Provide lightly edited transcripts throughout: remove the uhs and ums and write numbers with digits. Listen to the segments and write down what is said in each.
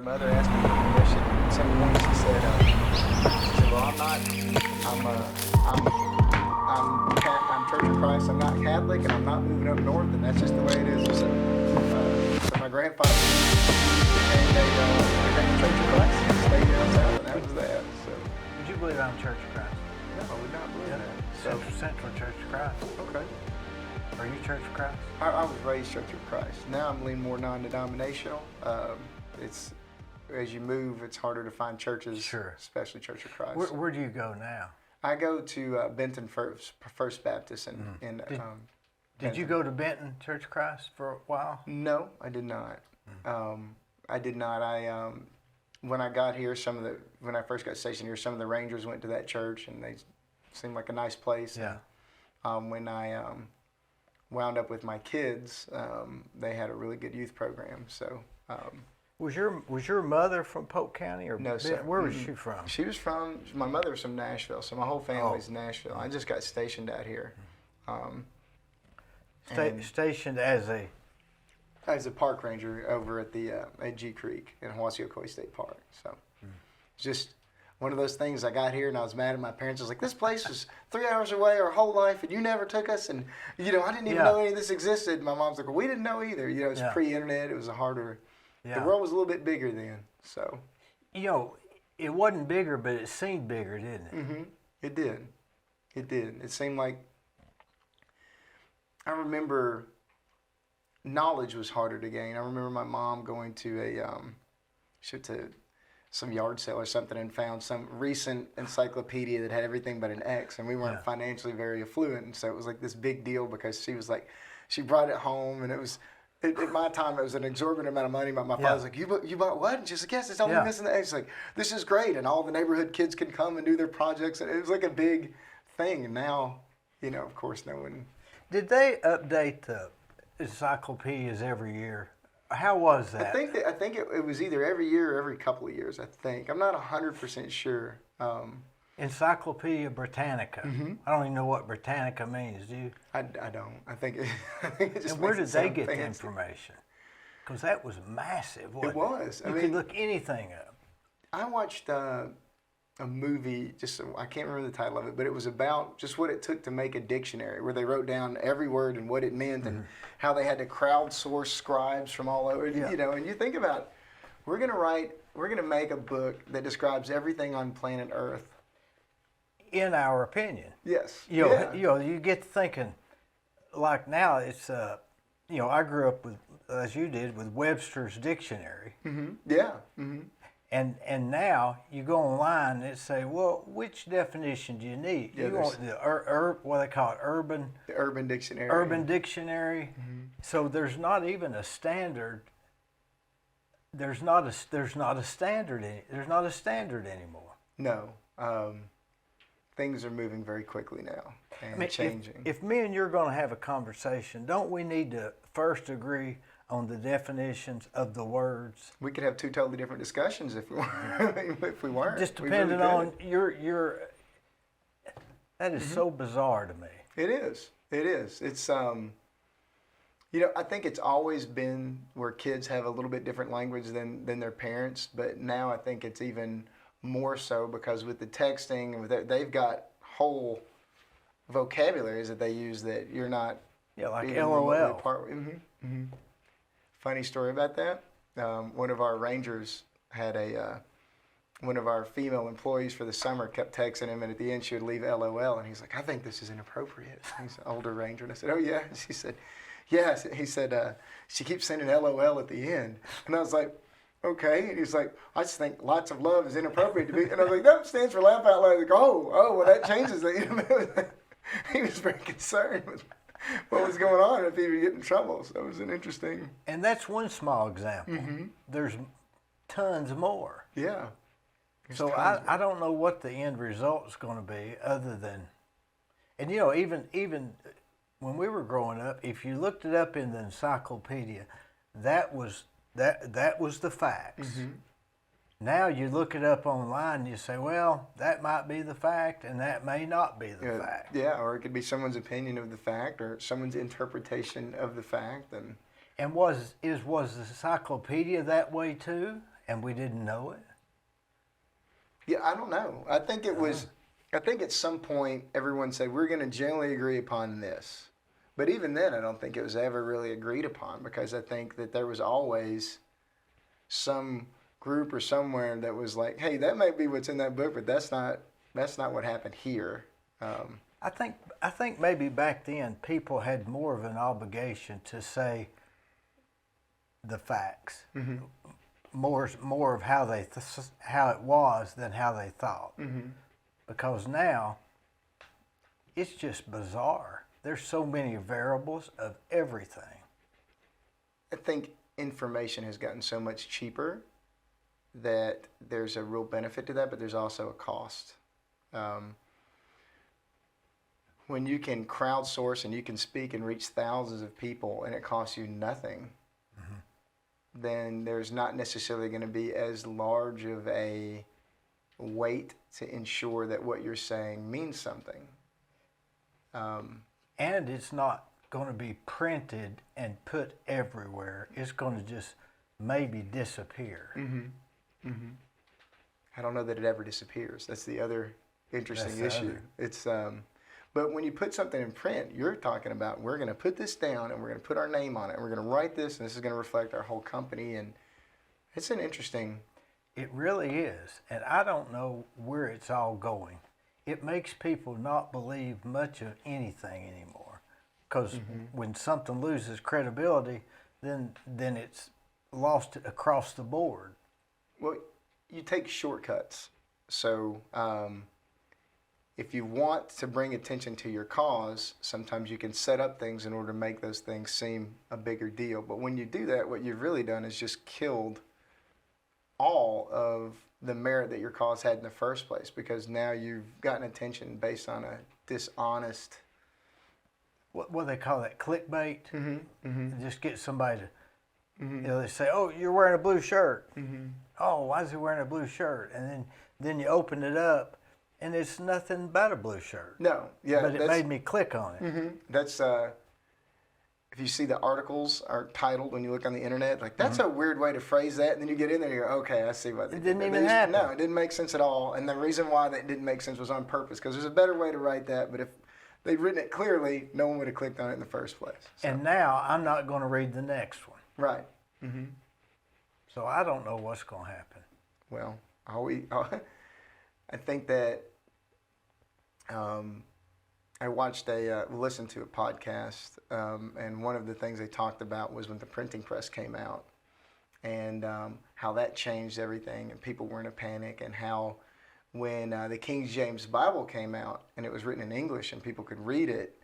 mother asked me permission at some point. She said, "Well, I'm Church of Christ. I'm not Catholic, and I'm not moving up north, and that's just the way it is." So my grandfather became a Church of Christ, and stayed down south, and that was that. So. Would you believe I'm Church of Christ? No, I would not believe that. Central Church of Christ. Okay. Are you Church of Christ? I was raised Church of Christ. Now I'm leaning more non-denominational. It's as you move, it's harder to find churches, sure, especially Church of Christ. Where do you go now? I go to Benton First Baptist in. Did you go to Benton Church of Christ for a while? No, I did not. I did not. When I got here, when I first got stationed here, some of the Rangers went to that church, and they seemed like a nice place. Yeah. And, when I wound up with my kids, they had a really good youth program. So. Was your mother from Polk County or no, sir? Where was she from? She was from. My mother was from Nashville, so my whole family's Nashville. I just got stationed out here. Stationed as a park ranger over at the at G Creek in Hawaii State Park. So it's just one of those things. I got here and I was mad at my parents. I was like, "This place was 3 hours away our whole life, and you never took us." And I didn't even know any of this existed. My mom's like, "Well, we didn't know either." It's pre-internet. It was a harder. Yeah. The world was a little bit bigger then, so. It wasn't bigger, but it seemed bigger, didn't it? Mm-hmm. It did. It did. It seemed like. I remember. Knowledge was harder to gain. I remember my mom going to some yard sale or something and found some recent encyclopedia that had everything but an X, and we weren't financially very affluent, and so it was like this big deal because she brought it home, and it was. At my time, it was an exorbitant amount of money. My father was like, you bought what? And she's like, yes, it's only this and that. She's like, this is great. And all the neighborhood kids can come and do their projects. And it was like a big thing. And now, of course, no one. Did they update the encyclopedias every year? How was that? I think it was either every year or every couple of years, I think. I'm not 100% sure. Encyclopedia Britannica. Mm-hmm. I don't even know what Britannica means, do you? I don't. I think it just. And where did they get the information? Because that was massive. It was. You could look anything up. I watched a movie. I can't remember the title of it, but it was about just what it took to make a dictionary, where they wrote down every word and what it meant, and how they had to crowdsource scribes from all over. Yeah. And you think about, we're gonna make a book that describes everything on planet Earth. In our opinion. Yes. You get thinking, like now it's, I grew up with, as you did, with Webster's Dictionary. Mm-hmm. Yeah. Mm-hmm. And now you go online and it say, well, which definition do you need? Yeah, you want what they call it, urban. The Urban Dictionary. Urban Dictionary. Mm-hmm. So there's not even a standard. There's not a standard. There's not a standard anymore. No. Things are moving very quickly now and changing. If me and you're going to have a conversation, don't we need to first agree on the definitions of the words? We could have two totally different discussions if we weren't. Just depending on your. That is so bizarre to me. It is. It's I think it's always been where kids have a little bit different language than their parents, but now I think it's even more so because with the texting and they've got whole vocabularies that they use that you're not. Yeah, like LOL. Funny story about that. One of our Rangers had one of our female employees for the summer kept texting him, and at the end she would leave LOL, and he's like, "I think this is inappropriate." He's an older Ranger, and I said, "Oh yeah." She said, "Yeah." He said, "She keeps sending LOL at the end," and I was like, "Okay." And he's like, "I just think lots of love is inappropriate to be." And I was like, "That stands for laugh out loud." Like, oh, well that changes it. He was very concerned with what was going on if he would get in trouble. So it was an interesting. And that's one small example. Mm-hmm. There's tons more. Yeah. So I don't know what the end result is going to be, other than, and even when we were growing up, if you looked it up in the encyclopedia, that was the facts. Mm-hmm. Now you look it up online and you say, well, that might be the fact and that may not be the fact. Yeah, or it could be someone's opinion of the fact or someone's interpretation of the fact. And was the encyclopedia that way too? and we didn't know it? Yeah, I don't know. I think it was. I think at some point everyone said we're going to generally agree upon this, but even then, I don't think it was ever really agreed upon because I think that there was always some group or somewhere that was like, "Hey, that might be what's in that book, but that's not what happened here." I think maybe back then people had more of an obligation to say the facts, more of how how it was than how they thought. Because now it's just bizarre. There's so many variables of everything. I think information has gotten so much cheaper that there's a real benefit to that, but there's also a cost. When you can crowdsource and you can speak and reach thousands of people and it costs you nothing, then there's not necessarily going to be as large of a weight to ensure that what you're saying means something. And it's not going to be printed and put everywhere. It's going to just maybe disappear. I don't know that it ever disappears. That's the other interesting That's the issue. other. It's but when you put something in print, you're talking about we're going to put this down and we're going to put our name on it and we're going to write this and this is going to reflect our whole company, and it's an interesting. It really is. And I don't know where it's all going. It makes people not believe much of anything anymore. Because when something loses credibility, then it's lost across the board. Well, you take shortcuts. So if you want to bring attention to your cause, sometimes you can set up things in order to make those things seem a bigger deal. But when you do that, what you've really done is just killed all of the merit that your cause had in the first place, because now you've gotten attention based on a dishonest. What they call that, clickbait? Just get somebody to, they say, "Oh, you're wearing a blue shirt." Oh, why is he wearing a blue shirt? And then you open it up, and it's nothing but a blue shirt. No, yeah, but it made me click on it. That's if you see the articles are titled when you look on the internet, like that's a weird way to phrase that, and then you get in there and you go, okay, I see what it didn't even happen. No, it didn't make sense at all, and the reason why that didn't make sense was on purpose, because there's a better way to write that, but if they'd written it clearly, no one would have clicked on it in the first place. So. And now I'm not going to read the next one. Right. So I don't know what's going to happen. Well, I think that I listened to a podcast, and one of the things they talked about was when the printing press came out, and how that changed everything, and people were in a panic, and how when the King James Bible came out and it was written in English and people could read it,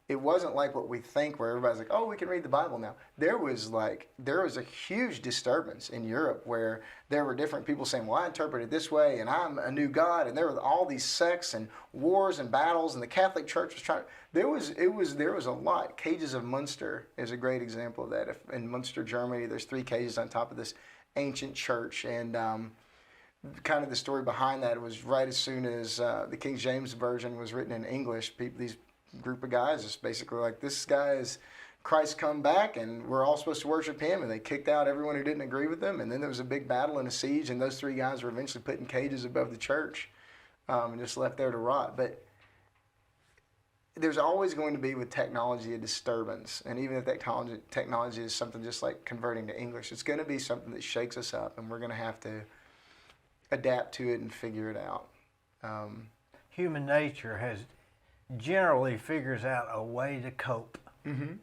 it wasn't like what we think where everybody's like, oh, we can read the Bible now. There was a huge disturbance in Europe where there were different people saying, well, I interpret it this way and I'm a new God, and there were all these sects and wars and battles, and the Catholic Church was trying. There was a lot. Cages of Munster is a great example of that. In Munster, Germany, there's 3 cages on top of this ancient church, and kind of the story behind that was right as soon as the King James Version was written in English, these group of guys is basically like, this guy is Christ come back and we're all supposed to worship him, and they kicked out everyone who didn't agree with them, and then there was a big battle and a siege, and those 3 guys were eventually put in cages above the church and just left there to rot. But there's always going to be with technology a disturbance, and even if that technology is something just like converting to English, it's going to be something that shakes us up, and we're going to have to adapt to it and figure it out. Human nature generally figures out a way to cope. In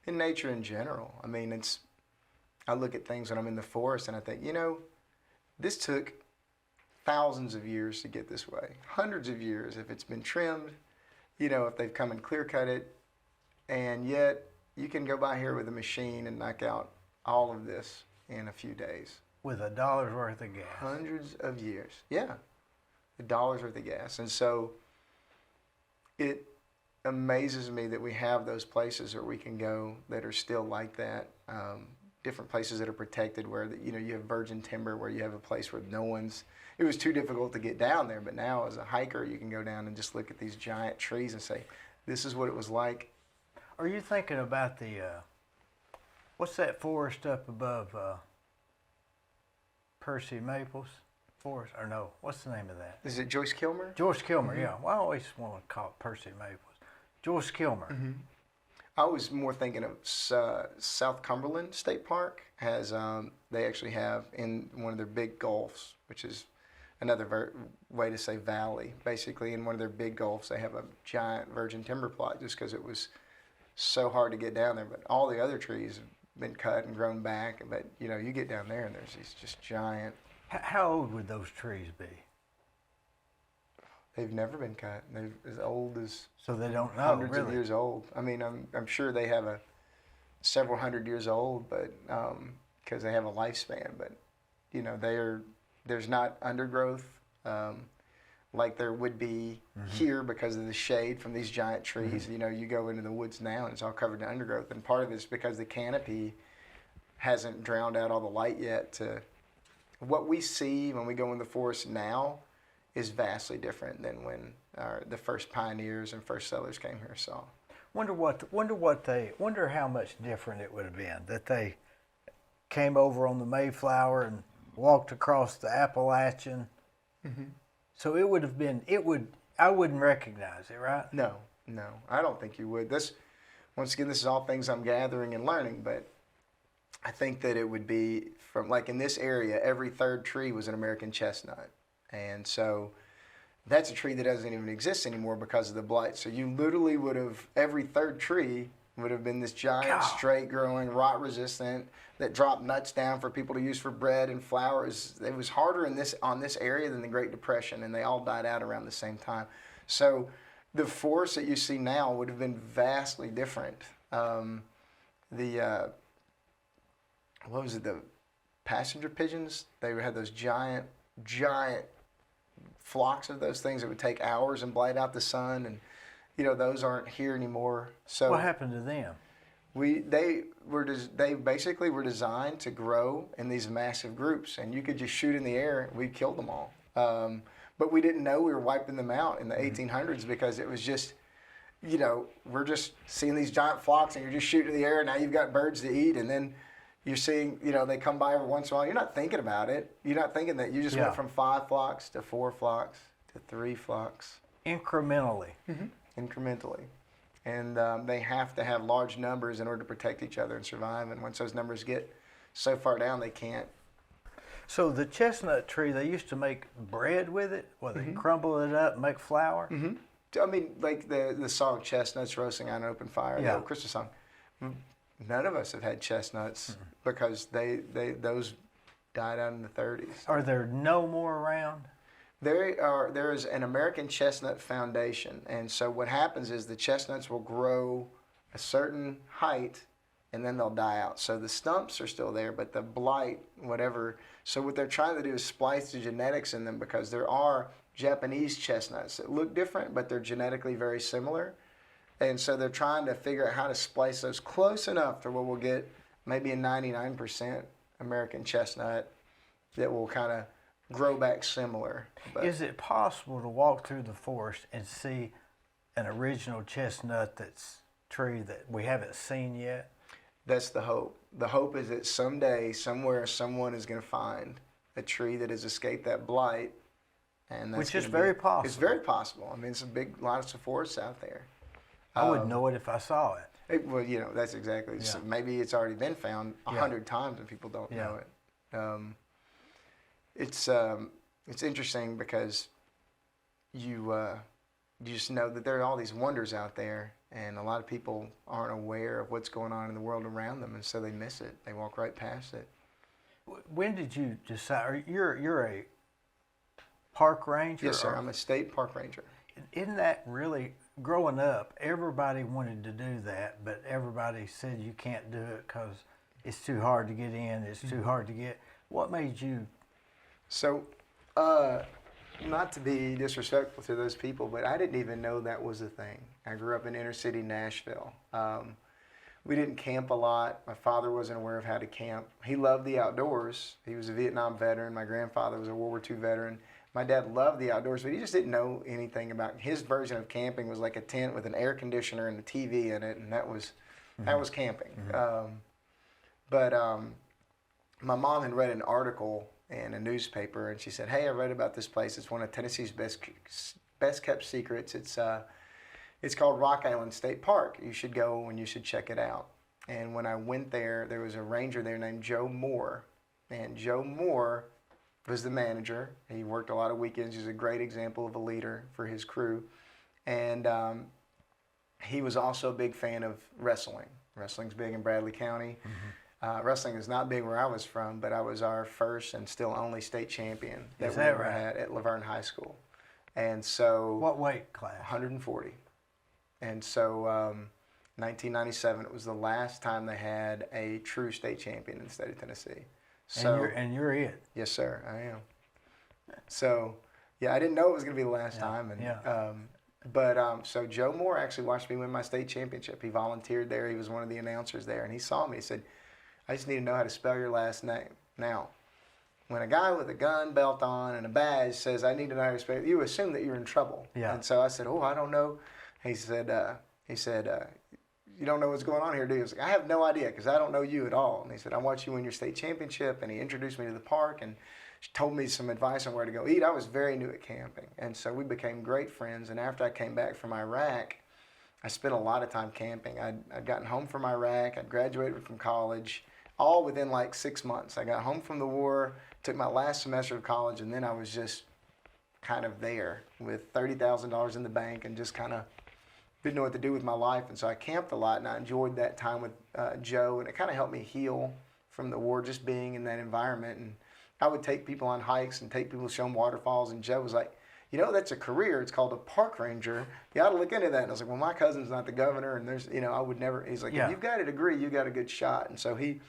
nature in general. I mean, I look at things when I'm in the forest and I think, this took thousands of years to get this way. Hundreds of years if it's been trimmed, if they've come and clear cut it, and yet you can go by here with a machine and knock out all of this in a few days. With $1 worth of gas. Hundreds of years. Yeah. $1 worth of gas. And so it amazes me that we have those places where we can go that are still like that. Different places that are protected where you have virgin timber, where you have a place where it was too difficult to get down there, but now as a hiker you can go down and just look at these giant trees and say, this is what it was like. Are you thinking about what's that forest up above Percy Maples Forest, or no, what's the name of that? Is it Joyce Kilmer? Joyce Kilmer, yeah. Well, I always want to call it Percy Maples. Joyce Kilmer. I was more thinking of South Cumberland State Park has they actually have in one of their big gulfs, which is another way to say valley. Basically, in one of their big gulfs, they have a giant virgin timber plot just because it was so hard to get down there. But all the other trees have been cut and grown back. But you get down there and there's these just giant. How old would those trees be? They've never been cut. They're as old as So they don't know, hundreds really. of years old. I mean, I'm sure they have several hundred years old, but because they have a lifespan. But there's not undergrowth like there would be here because of the shade from these giant trees. You go into the woods now and it's all covered in undergrowth, and part of it's because the canopy hasn't drowned out all the light yet. What we see when we go in the forest now is vastly different than when the first pioneers and first settlers came here saw. Wonder how much different it would have been that they came over on the Mayflower and walked across the Appalachian. So it would have been. I wouldn't recognize it, right? No, I don't think you would. Once again, this is all things I'm gathering and learning, but I think that it would be from, like, in this area, every third tree was an American chestnut. And so that's a tree that doesn't even exist anymore because of the blight. So you literally would have, every third tree would have been this giant, straight growing, rot resistant, that dropped nuts down for people to use for bread and flour. It was harder on this area than the Great Depression, and they all died out around the same time. So the forest that you see now would have been vastly different. The passenger pigeons? They had those giant flocks of those things that would take hours and blight out the sun, and those aren't here anymore. So what happened to them? They basically were designed to grow in these massive groups, and you could just shoot in the air. We'd killed them all, but we didn't know we were wiping them out in the 1800s because it was just, we're just seeing these giant flocks, and you're just shooting in the air. And now you've got birds to eat, and then you're seeing, they come by every once in a while. You're not thinking about it. You're not thinking that you just went from 5 flocks to 4 flocks to 3 flocks. Incrementally. Incrementally. And they have to have large numbers in order to protect each other and survive. And once those numbers get so far down, they can't. So the chestnut tree, they used to make bread with it? Well, they crumble it up and make flour? I mean, like the song Chestnuts Roasting on an Open Fire, the old Christmas song. None of us have had chestnuts because those died out in the 30s. Are there no more around? There is an American Chestnut Foundation, and so what happens is the chestnuts will grow a certain height, and then they'll die out. So the stumps are still there, but the blight, whatever. So what they're trying to do is splice the genetics in them, because there are Japanese chestnuts that look different, but they're genetically very similar. And so they're trying to figure out how to splice those close enough to where we'll get maybe a 99% American chestnut that will kind of grow back similar. But is it possible to walk through the forest and see an original chestnut tree that we haven't seen yet? That's the hope. The hope is that someday, somewhere, someone is going to find a tree that has escaped that blight. And that's which is very possible. It's very possible. I mean, it's lots of forests out there. I wouldn't know it if I saw it. Well, that's exactly. Yeah. So maybe it's already been found 100 times and people don't know it. It's interesting because you just know that there are all these wonders out there, and a lot of people aren't aware of what's going on in the world around them, and so they miss it. They walk right past it. When did you decide? You're a park ranger? Yes, sir. I'm a state park ranger. Isn't that really, growing up, everybody wanted to do that, but everybody said you can't do it because it's too hard to get in, it's too hard to get. What made you? So, not to be disrespectful to those people, but I didn't even know that was a thing. I grew up in inner city Nashville. We didn't camp a lot. My father wasn't aware of how to camp. He loved the outdoors. He was a Vietnam veteran. My grandfather was a World War II veteran. My dad loved the outdoors, but he just didn't know anything about it. His version of camping was like a tent with an air conditioner and a TV in it, and that was camping. But my mom had read an article in a newspaper, and she said, "Hey, I read about this place. It's one of Tennessee's best kept secrets. It's called Rock Island State Park. You should go and you should check it out." And when I went there, there was a ranger there named Joe Moore, and Joe Moore was the manager. He worked a lot of weekends. He was a great example of a leader for his crew, and he was also a big fan of wrestling. Wrestling's big in Bradley County. Wrestling is not big where I was from, but I was our first and still only state champion that we ever had at Laverne High School. And so, what weight class? 140. And so, 1997, it was the last time they had a true state champion in the state of Tennessee. So, and you're it. Yes, sir, I am. So, yeah, I didn't know it was going to be the last time. And, so Joe Moore actually watched me win my state championship. He volunteered there. He was one of the announcers there, and he saw me. He said, "I just need to know how to spell your last name." Now, when a guy with a gun belt on and a badge says, "I need to know how to spell," you assume that you're in trouble. Yeah. And so I said, "Oh, I don't know." He said, "You don't know what's going on here, do you?" I was like, "I have no idea because I don't know you at all." And he said, "I watched you win your state championship," and he introduced me to the park and told me some advice on where to go eat. I was very new at camping, and so we became great friends. And after I came back from Iraq, I spent a lot of time camping. I'd gotten home from Iraq. I'd graduated from college, all within like 6 months. I got home from the war, took my last semester of college, and then I was just kind of there with $30,000 in the bank and just kind of didn't know what to do with my life. And so I camped a lot, and I enjoyed that time with Joe, and it kind of helped me heal from the war, just being in that environment. And I would take people on hikes and take people to show them waterfalls, and Joe was like, "You know, that's a career. It's called a park ranger. You ought to look into that." And I was like, "Well, my cousin's not the governor, and there's, I would never." He's like, "If you've got a degree, you got a good shot." And so he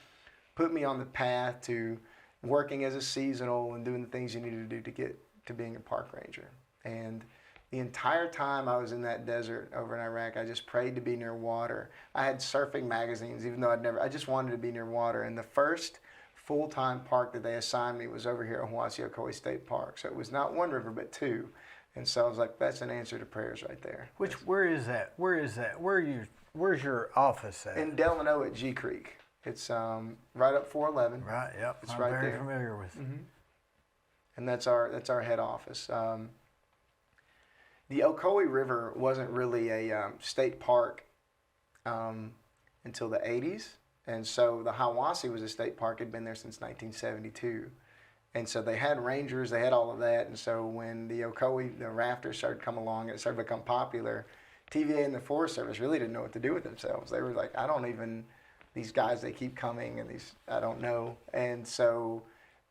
put me on the path to working as a seasonal and doing the things you needed to do to get to being a park ranger. And the entire time I was in that desert over in Iraq, I just prayed to be near water. I had surfing magazines, even though I just wanted to be near water. And the first full-time park that they assigned me was over here at Owasso State Park. So it was not one river, but two. And so I was like, that's an answer to prayers right there. Where is that? Where's your office at? In Delano at G Creek. It's right up 411. Right, yep. It's I'm right very there. familiar with it. Mm-hmm. And that's our head office. The Ocoee River wasn't really a state park until the 80s. And so the Hiwassee was a state park, had been there since 1972. And so they had rangers, they had all of that. And so when the Ocoee, the rafters started to come along and it started to become popular, TVA and the Forest Service really didn't know what to do with themselves. They were like, these guys, they keep coming, and I don't know. And so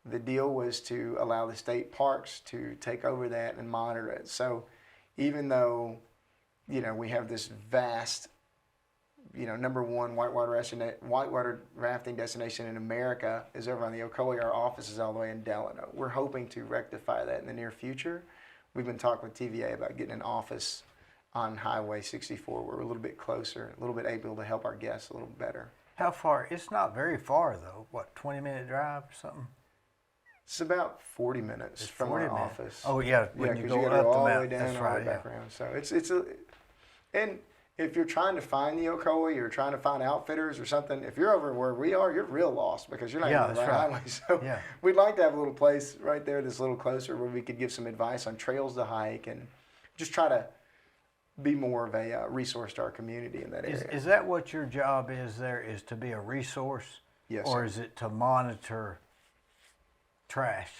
the deal was to allow the state parks to take over that and monitor it. So even though, we have this vast, number one whitewater rafting destination in America is over on the Ocoee. Our office is all the way in Delano. We're hoping to rectify that in the near future. We've been talking with TVA about getting an office on Highway 64. We're a little bit closer, a little bit able to help our guests a little better. How far? It's not very far, though. What, 20-minute drive or something? It's about 40 minutes from our office. Oh, yeah, when you go you up go the all the way mountain. down That's and all the right, way back around. So and if you're trying to find the Ocoee, you're trying to find outfitters or something, if you're over where we are, you're real lost because you're not on the right highway. So we'd like to have a little place right there that's a little closer where we could give some advice on trails to hike and just try to be more of a resource to our community in that area. Is that what your job is there, is to be a resource? Yes, Or sir. is it to monitor trash?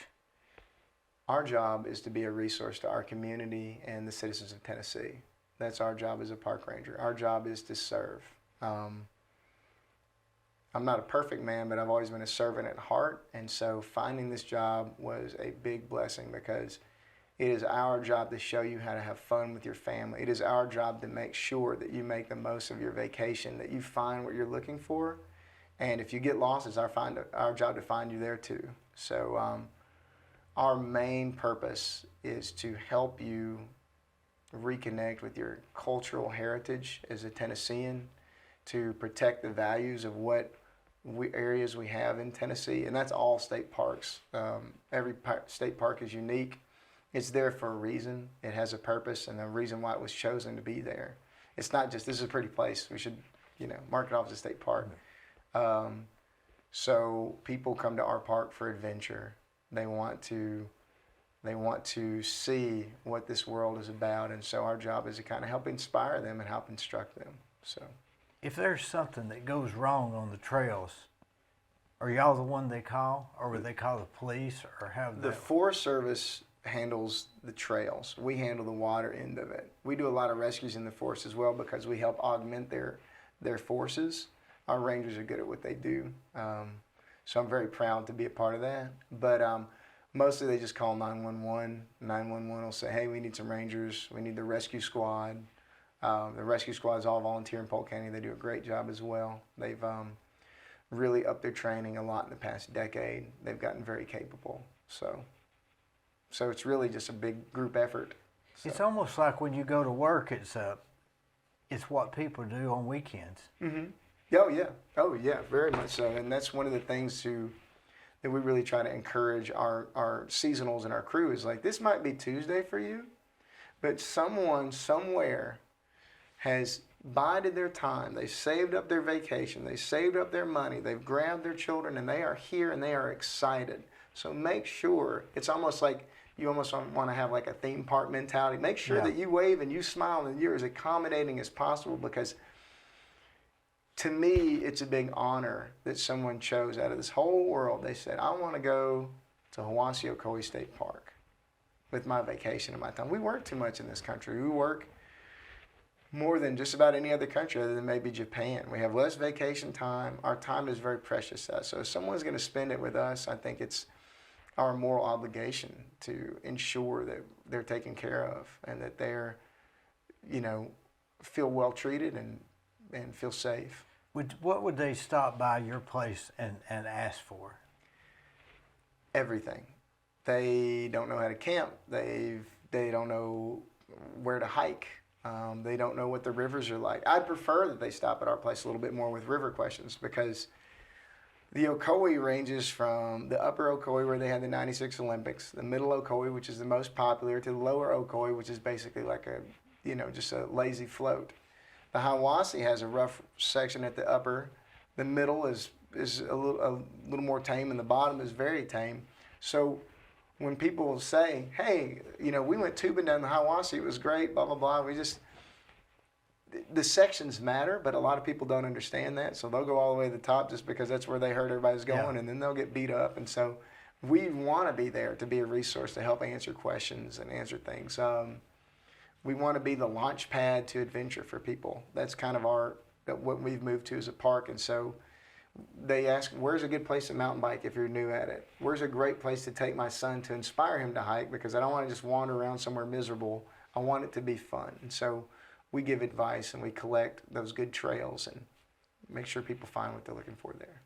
Our job is to be a resource to our community and the citizens of Tennessee. That's our job as a park ranger. Our job is to serve. I'm not a perfect man, but I've always been a servant at heart. And so finding this job was a big blessing because it is our job to show you how to have fun with your family. It is our job to make sure that you make the most of your vacation, that you find what you're looking for. And if you get lost, it's our job to find you there too. So our main purpose is to help you reconnect with your cultural heritage as a Tennessean, to protect the values of what areas we have in Tennessee, and that's all state parks. Every state park is unique. It's there for a reason. It has a purpose and a reason why it was chosen to be there. It's not just, this is a pretty place, we should, mark it off as a state park. So people come to our park for adventure. They want to see what this world is about, and so our job is to kind of help inspire them and help instruct them. So, If there's something that goes wrong on the trails, are y'all the one they call, or would they call the police, or have the Forest Service handles the trails. We handle the water end of it. We do a lot of rescues in the forest as well because we help augment their forces. Our rangers are good at what they do, so I'm very proud to be a part of that. But mostly they just call 911. 911 will say, hey, we need some rangers. We need the rescue squad. The rescue squad is all volunteer in Polk County. They do a great job as well. They've really upped their training a lot in the past decade. They've gotten very capable. So it's really just a big group effort. So. It's almost like when you go to work, it's what people do on weekends. Mm-hmm. Oh yeah, very much so. And that's one of the things that we really try to encourage our seasonals and our crew is like, this might be Tuesday for you, but someone somewhere has bided their time. They saved up their vacation. They saved up their money. They've grabbed their children, and they are here, and they are excited. So make sure, it's almost like you almost want to have like a theme park mentality. Make sure that you wave and you smile and you're as accommodating as possible, because to me, it's a big honor that someone chose out of this whole world. They said, I want to go to Hiwassee-Ocoee State Park with my vacation and my time. We work too much in this country. We work more than just about any other country other than maybe Japan. We have less vacation time. Our time is very precious to us. So if someone's going to spend it with us, I think it's our moral obligation to ensure that they're taken care of and that they're, feel well treated and feel safe. What would they stop by your place and ask for? Everything. They don't know how to camp. They don't know where to hike. They don't know what the rivers are like. I'd prefer that they stop at our place a little bit more with river questions, because the Ocoee ranges from the upper Ocoee, where they had the 96 Olympics, the middle Ocoee, which is the most popular, to the lower Ocoee, which is basically like just a lazy float. The Hiwassee has a rough section at the upper. The middle is a little more tame, and the bottom is very tame. So when people say, hey, we went tubing down the Hiwassee, it was great, blah, blah, blah, the sections matter, but a lot of people don't understand that. So they'll go all the way to the top just because that's where they heard everybody's going, and then they'll get beat up. And so we want to be there to be a resource to help answer questions and answer things. We want to be the launch pad to adventure for people. That's kind of what we've moved to as a park. And so they ask, where's a good place to mountain bike if you're new at it? Where's a great place to take my son to inspire him to hike? Because I don't want to just wander around somewhere miserable. I want it to be fun. And so we give advice and we collect those good trails and make sure people find what they're looking for there.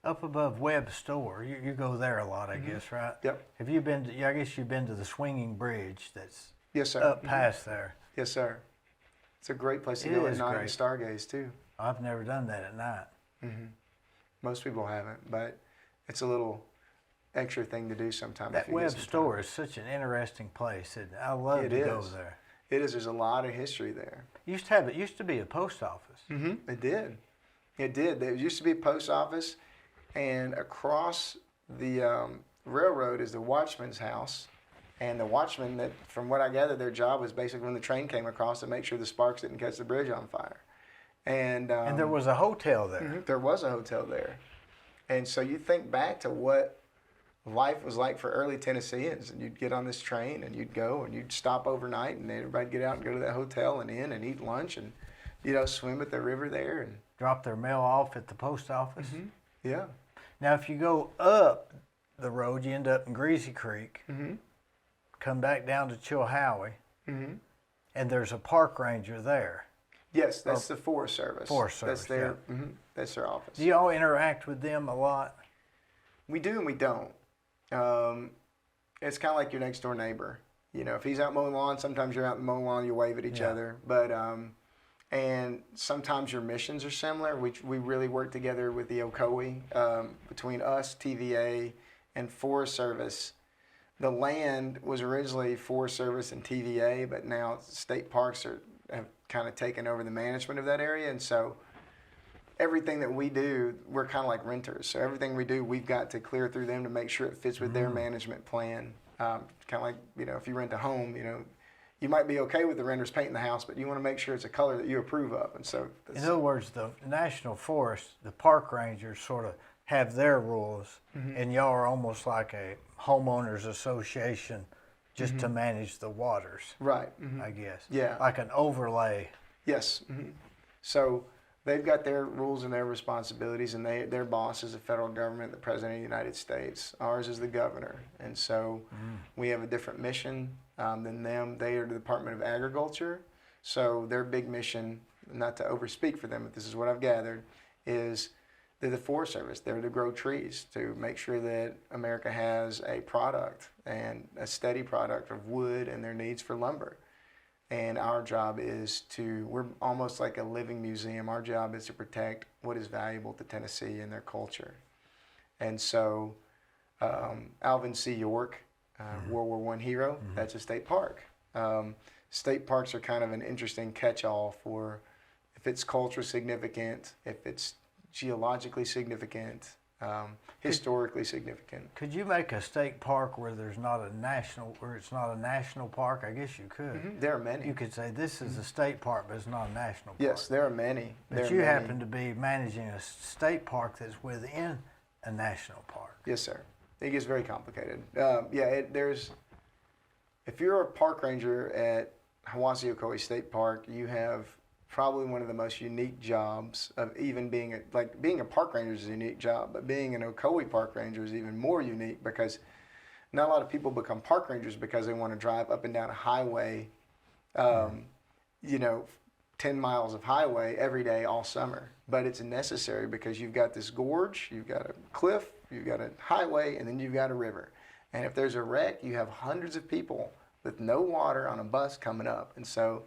Up above Webb's store, you go there a lot, I guess, right? Yep. Have you been I guess you've been to the swinging bridge that's yes, sir. up past there. Yes, sir. It's a great place to go at night and stargaze, too. I've never done that at night. Mm-hmm. Most people haven't, but it's a little extra thing to do sometimes. That Webb's store is such an interesting place. I love to go there. It is. There's a lot of history there. It used to be a post office. Mm-hmm. It did. There used to be a post office, and across the railroad is the watchman's house. And the watchman, that, from what I gather, their job was basically when the train came across to make sure the sparks didn't catch the bridge on fire. And there was a hotel there. Mm-hmm, there was a hotel there. And so you think back to what life was like for early Tennesseans, and you'd get on this train and you'd go and you'd stop overnight, and everybody'd get out and go to that hotel and in and eat lunch and swim at the river there and drop their mail off at the post office. Mm-hmm. Yeah. Now if you go up the road, you end up in Greasy Creek. Mm-hmm. Come back down to Chilhowie, mm-hmm. and there's a park ranger there. Yes, that's the Forest Service. Forest Service. That's their that's their office. Do y'all interact with them a lot? We do and we don't. It's kind of like your next door neighbor. If he's out mowing lawn, sometimes you're out mowing lawn, you wave at each other. But and sometimes your missions are similar. We really work together with the Ocoee, between us, TVA, and Forest Service. The land was originally Forest Service and TVA, but now state parks have kind of taken over the management of that area. And so everything that we do, we're kind of like renters. So everything we do, we've got to clear through them to make sure it fits with their management plan. Kind of like, if you rent a home, you might be okay with the renters painting the house, but you want to make sure it's a color that you approve of. And so, in other words, the National Forest, the park rangers sort of have their rules, and y'all are almost like a homeowners association just to manage the waters. Right. I guess. Yeah. Like an overlay. Yes. So they've got their rules and their responsibilities, and their boss is the federal government, the President of the United States. Ours is the governor. And so we have a different mission than them. They are the Department of Agriculture. So their big mission, not to overspeak for them, but this is what I've gathered, is they're the Forest Service. They're to grow trees, to make sure that America has a product and a steady product of wood and their needs for lumber. And our job is we're almost like a living museum. Our job is to protect what is valuable to Tennessee and their culture. And so Alvin C. York, World War I hero, that's a state park. State parks are kind of an interesting catch-all for if it's culturally significant, if it's geologically significant, historically significant. Could you make a state park where it's not a national park? I guess you could. There are many. You could say this is a state park, but it's not a national park. Yes, there are many. But you happen to be managing a state park that's within a national park. Yes, sir. It gets very complicated. If you're a park ranger at Hiwassee-Ocoee State Park, you have probably one of the most unique jobs of even being a park ranger is a unique job, but being an Ocoee park ranger is even more unique because not a lot of people become park rangers because they want to drive up and down a highway, 10 miles of highway every day all summer. But it's necessary because you've got this gorge, you've got a cliff, you've got a highway, and then you've got a river. And if there's a wreck, you have hundreds of people with no water on a bus coming up. And so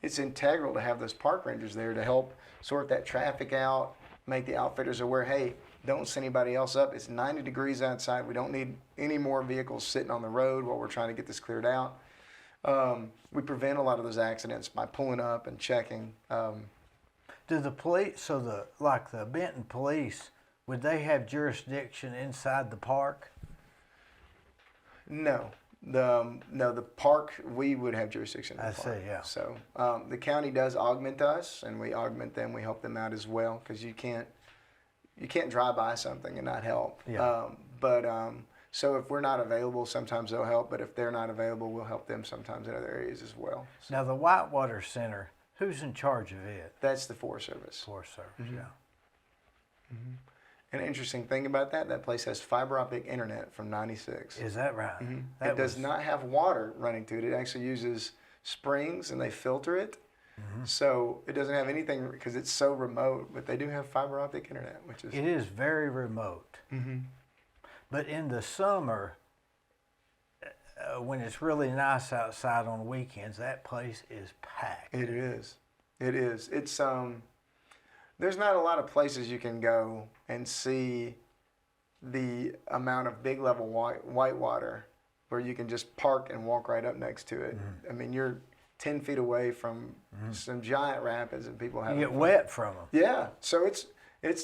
it's integral to have those park rangers there to help sort that traffic out, make the outfitters aware, hey, don't send anybody else up. It's 90 degrees outside. We don't need any more vehicles sitting on the road while we're trying to get this cleared out. We prevent a lot of those accidents by pulling up and checking. Do the police, like the Benton police, would they have jurisdiction inside the park? No. The park, we would have jurisdiction in the park. I see, yeah. So the county does augment us, and we augment them. We help them out as well because you can't drive by something and not help. Yeah. So if we're not available, sometimes they'll help. But if they're not available, we'll help them sometimes in other areas as well. So now the Whitewater Center, who's in charge of it? that's the Forest Service. Forest Service, yeah. An interesting thing about that place has fiber optic internet from '96. Is that right? It does not have water running to it. It actually uses springs, and they filter it. So it doesn't have anything because it's so remote. But they do have fiber optic internet, which is... It is very remote. But in the summer, when it's really nice outside on weekends, that place is packed. It is. It is. It's there's not a lot of places you can go and see the amount of big level whitewater where you can just park and walk right up next to it. I mean, you're 10 feet away from some giant rapids and people have. You get wet from them. Yeah. So it's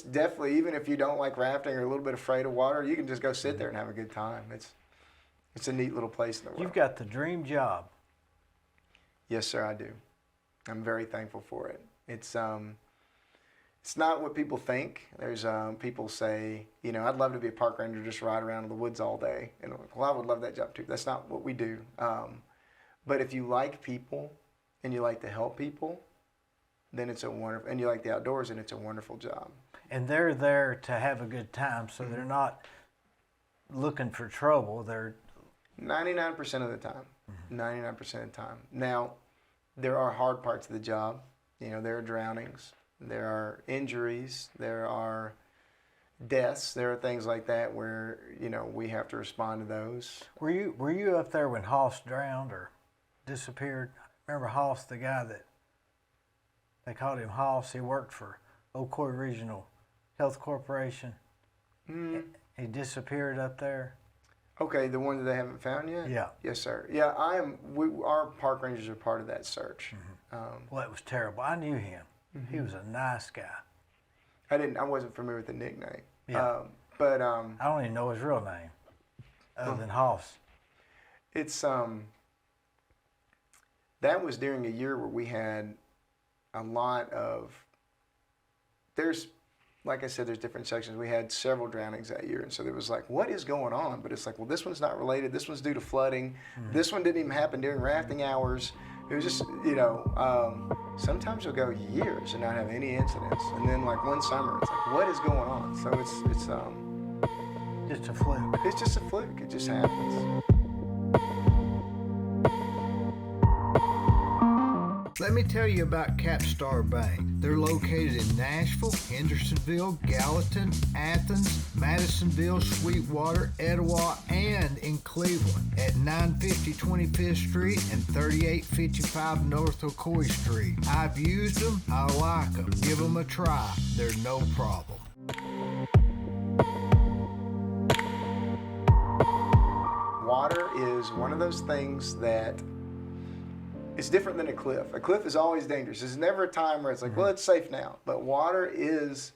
definitely, even if you don't like rafting or a little bit afraid of water, you can just go sit there and have a good time. It's a neat little place in the world. You've got the dream job. Yes, sir, I do. I'm very thankful for it. It's not what people think. There's people say, I'd love to be a park ranger, just ride around in the woods all day. And I'm like, well, I would love that job too. That's not what we do. But if you like people and you like to help people, then it's a wonderful, and you like the outdoors, and it's a wonderful job. And they're there to have a good time, so they're not looking for trouble. They're 99% of the time. 99% of the time. Now, there are hard parts of the job. There are drownings. There are injuries. There are deaths. There are things like that where, we have to respond to those. Were you up there when Hoss drowned or disappeared? Remember Hoss, the guy that they called him Hoss? He worked for Ocoee Regional Health Corporation. He disappeared up there. Okay, the one that they haven't found yet? Yeah. Yes, sir. Yeah, our park rangers are part of that search. Well, it was terrible. I knew him. He was a nice guy. I wasn't familiar with the nickname. Yeah. But I don't even know his real name, other than Hoss. it's that was during a year where we had a lot of. Like I said, there's different sections. We had several drownings that year, and so there was like, what is going on? But it's like, well, this one's not related. This one's due to flooding. This one didn't even happen during rafting hours. It was just, sometimes you'll go years and not have any incidents, and then like one summer, it's like, what is going on? So it's Just a fluke. it's just a fluke. It just happens. Let me tell you about Capstar Bank. They're located in Nashville, Hendersonville, Gallatin, Athens, Madisonville, Sweetwater, Etowah, and in Cleveland at 950 25th Street and 3855 North Ocoee Street. I've used them. I like them. Give them a try. They're no problem. Water is one of those things that it's different than a cliff. A cliff is always dangerous. There's never a time where it's like, well, it's safe now. But water is,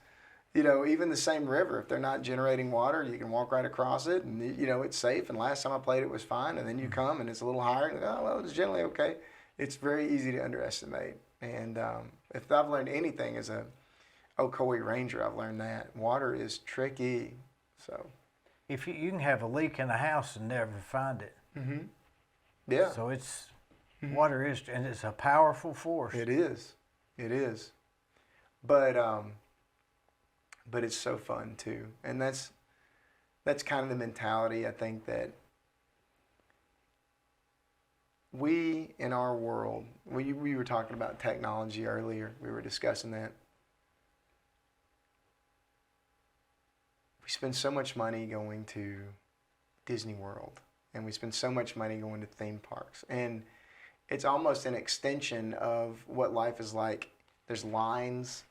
even the same river, if they're not generating water, you can walk right across it and, it's safe. And last time I played it was fine. And then you come and it's a little higher and, oh, well, it's generally okay. It's very easy to underestimate. And if I've learned anything as a Ocoee Ranger, I've learned that. Water is tricky. So If you can have a leak in a house and never find it. Mm-hmm. Yeah. So it's, water is, and it's a powerful force. It is. It is. But it's so fun too. And that's kind of the mentality, I think, that we in our world, we were talking about technology earlier. We were discussing that. We spend so much money going to Disney World, and we spend so much money going to theme parks. And it's almost an extension of what life is like. There's lines,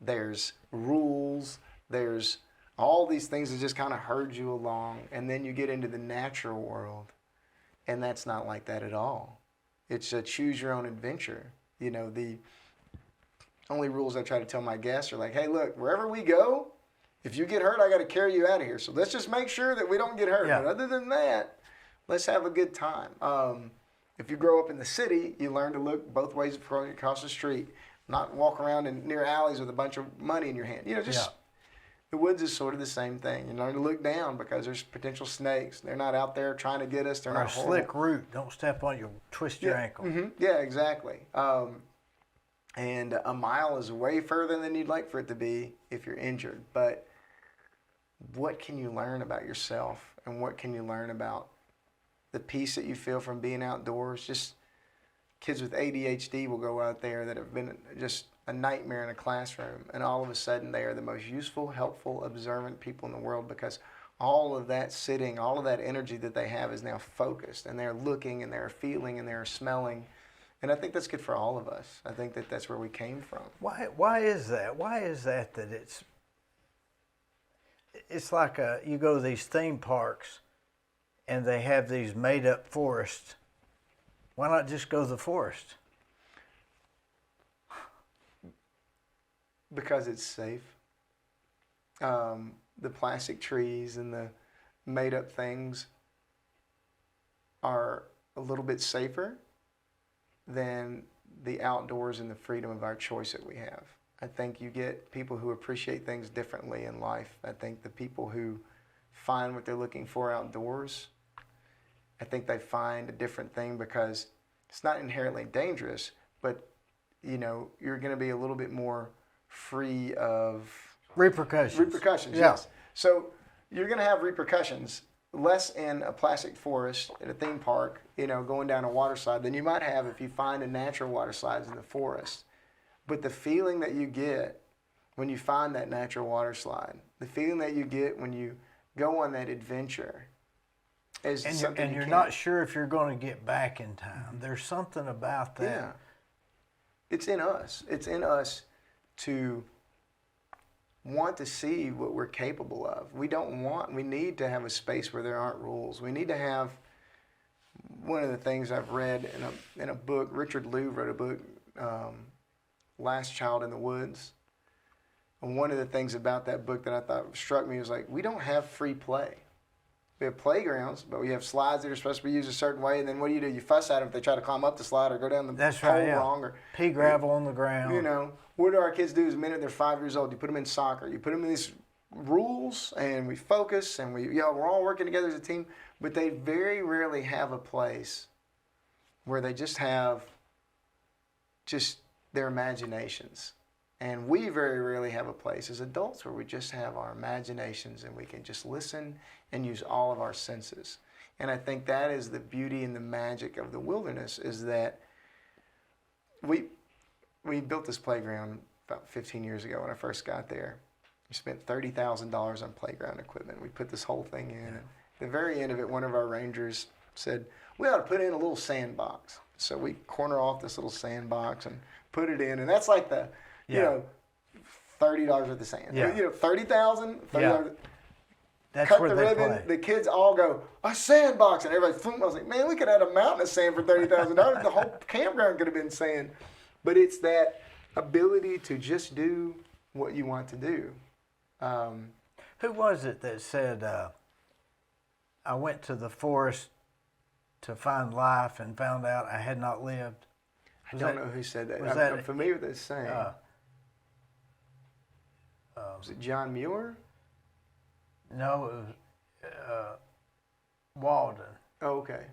there's rules, there's all these things that just kind of herd you along. And then you get into the natural world, and that's not like that at all. It's a choose your own adventure. The only rules I try to tell my guests are like, hey, look, wherever we go, if you get hurt, I got to carry you out of here. So let's just make sure that we don't get hurt. Yeah. But other than that, let's have a good time. If you grow up in the city, you learn to look both ways across the street, not walk around in near alleys with a bunch of money in your hand. The woods is sort of the same thing. You learn to look down because there's potential snakes. They're not out there trying to get us. They're Or not a slick root. Don't step on you, twist your ankle. Mm-hmm. Yeah, exactly. And a mile is way further than you'd like for it to be if you're injured. But what can you learn about yourself, and what can you learn about the peace that you feel from being outdoors? Just kids with ADHD will go out there that have been just a nightmare in a classroom, and all of a sudden they are the most useful, helpful, observant people in the world, because all of that sitting, all of that energy that they have is now focused, and they're looking and they're feeling and they're smelling. And I think that's good for all of us. I think that that's where we came from. Why is that? Why is that it's like you go to these theme parks and they have these made up forests. Why not just go to the forest? Because it's safe. The plastic trees and the made up things are a little bit safer than the outdoors and the freedom of our choice that we have. I think you get people who appreciate things differently in life. I think the people who find what they're looking for outdoors, I think they find a different thing because it's not inherently dangerous, but you're going to be a little bit more free of repercussions. Repercussions, Yeah. Yes. So you're going to have repercussions less in a plastic forest at a theme park, going down a water slide than you might have if you find a natural water slides in the forest. But the feeling that you get when you find that natural water slide, the feeling that you get when you go on that adventure is something you're can't. not sure if you're going to get back in time. There's something about that. Yeah. It's in us. It's in us to want to see what we're capable of. We need to have a space where there aren't rules. We need to have, one of the things I've read in a book, Richard Louv wrote a book, Last Child in the Woods. And one of the things about that book that I thought struck me was like, we don't have free play. We have playgrounds, but we have slides that are supposed to be used a certain way, and then what do? You fuss at them if they try to climb up the slide or go down the pole wrong. Or pea gravel on the ground. You know, what do our kids do the minute they're 5 years old? You put them in soccer. You put them in these rules, and we focus, and we're all working together as a team, but they very rarely have a place where they just have just their imaginations. And we very rarely have a place as adults where we just have our imaginations and we can just listen and use all of our senses. And I think that is the beauty and the magic of the wilderness, is that we built this playground about 15 years ago when I first got there. We spent $30,000 on playground equipment. We put this whole thing in. And at the very end of it, one of our rangers said, we ought to put in a little sandbox. So we corner off this little sandbox and put it in. And that's like the, you know, $30 worth of sand. Yeah. You know, $30,000, $30. Yeah. That's Cut where the they ribbon. play. The kids all go, a sandbox, and everybody. I was like, man, we could have a mountain of sand for $30,000. The whole campground could have been sand. But it's that ability to just do what you want to do. Who was it that said, I went to the forest to find life and found out I had not lived? I don't know who said that. Was I'm familiar with this saying. Was it John Muir? No, it was Walden. Oh, okay.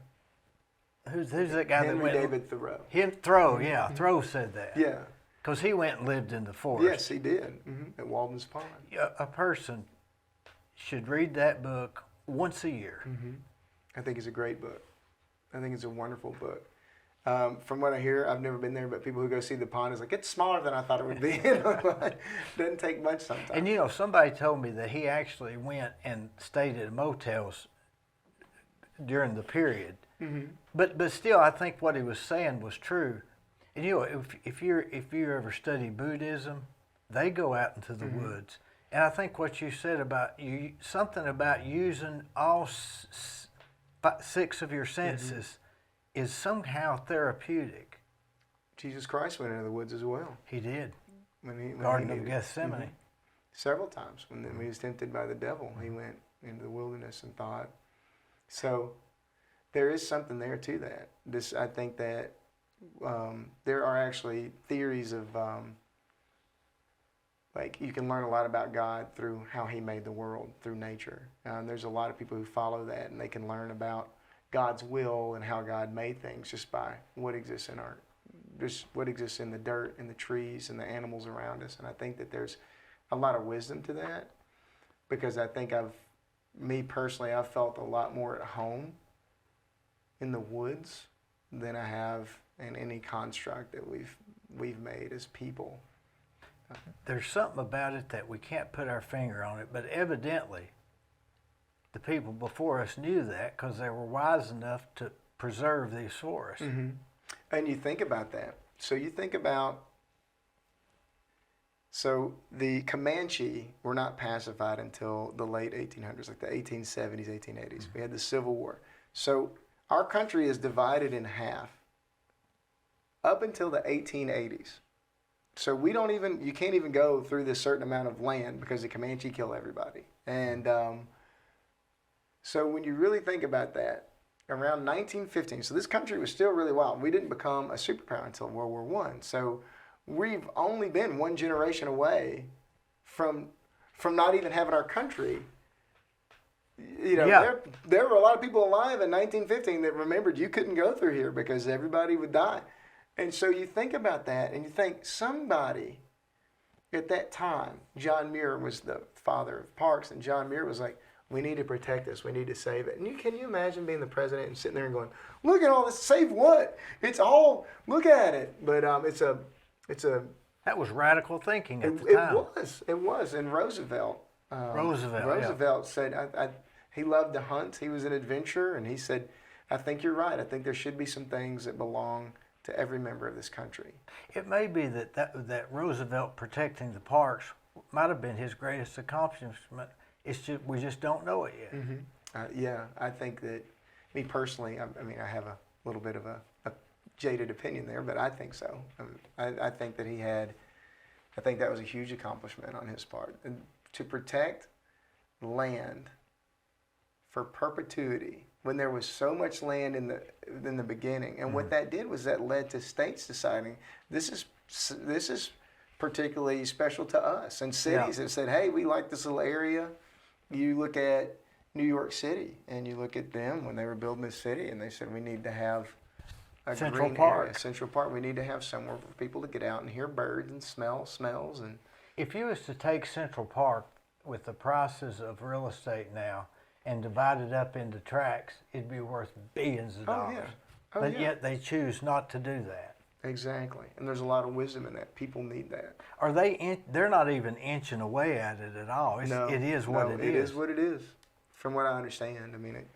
Who's that guy Henry that went? David Thoreau. Thoreau, yeah. Thoreau said that. Yeah. Because he went and lived in the forest. Yes, he did. At Walden's Pond. A person should read that book once a year. I think it's a great book. I think it's a wonderful book. From what I hear, I've never been there, but people who go see the pond is like, it's smaller than I thought it would be. Doesn't take much sometimes. And you know, somebody told me that he actually went and stayed at motels during the period. But still, I think what he was saying was true. And you know, if you ever study Buddhism, they go out into the woods. And I think what you said about something about using all six of your senses is somehow therapeutic. Jesus Christ went into the woods as well. He did. When Garden of Gethsemane. Several times when he was tempted by the devil, he went into the wilderness and thought. So there is something there to that. I think that there are actually theories of like you can learn a lot about God through how he made the world, through nature. There's a lot of people who follow that, and they can learn about God's will and how God made things just by what exists in what exists in the dirt and the trees and the animals around us. And I think that there's a lot of wisdom to that, because I think me personally, I've felt a lot more at home in the woods than I have in any construct that we've made as people. There's something about it that we can't put our finger on it, but evidently the people before us knew that because they were wise enough to preserve these forests. And you think about that. So you think about, the Comanche were not pacified until the late 1800s, like the 1870s, 1880s. We had the Civil War. So our country is divided in half up until the 1880s. So you can't even go through this certain amount of land because the Comanche kill everybody. And so when you really think about that, around 1915, so this country was still really wild. We didn't become a superpower until World War I. So we've only been one generation away from not even having our country. You know, there were a lot of people alive in 1915 that remembered you couldn't go through here because everybody would die. And so you think about that, and you think somebody at that time, John Muir was the father of parks, and John Muir was like, we need to protect this, we need to save it. And can you imagine being the president and sitting there and going, look at all this, save what? It's all, look at it. But it's a. That was radical thinking at the time. It was. And Roosevelt said, he loved to hunt, he was an adventurer, and he said, I think you're right. I think there should be some things that belong to every member of this country. It may be that Roosevelt protecting the parks might have been his greatest accomplishment. It's just we just don't know it yet. Yeah, I think that, me personally, I have a little bit of a jaded opinion there, but I think so. I think that he had I think that was a huge accomplishment on his part. And to protect land for perpetuity when there was so much land in the beginning. And what that did was that led to states deciding this is particularly special to us, and cities that said, hey, we like this little area. You look at New York City and you look at them when they were building this city, and they said we need to have a Central green Park. area, Central Park. We need to have somewhere for people to get out and hear birds and smell smells. And If you was to take Central Park with the prices of real estate now and divide it up into tracts, it'd be worth billions of dollars. But yet they choose not to do that. Exactly, and there's a lot of wisdom in that. People need that. Are they? They're not even inching away at it at all. It is what it is. It is what it is. From what I understand, I mean, it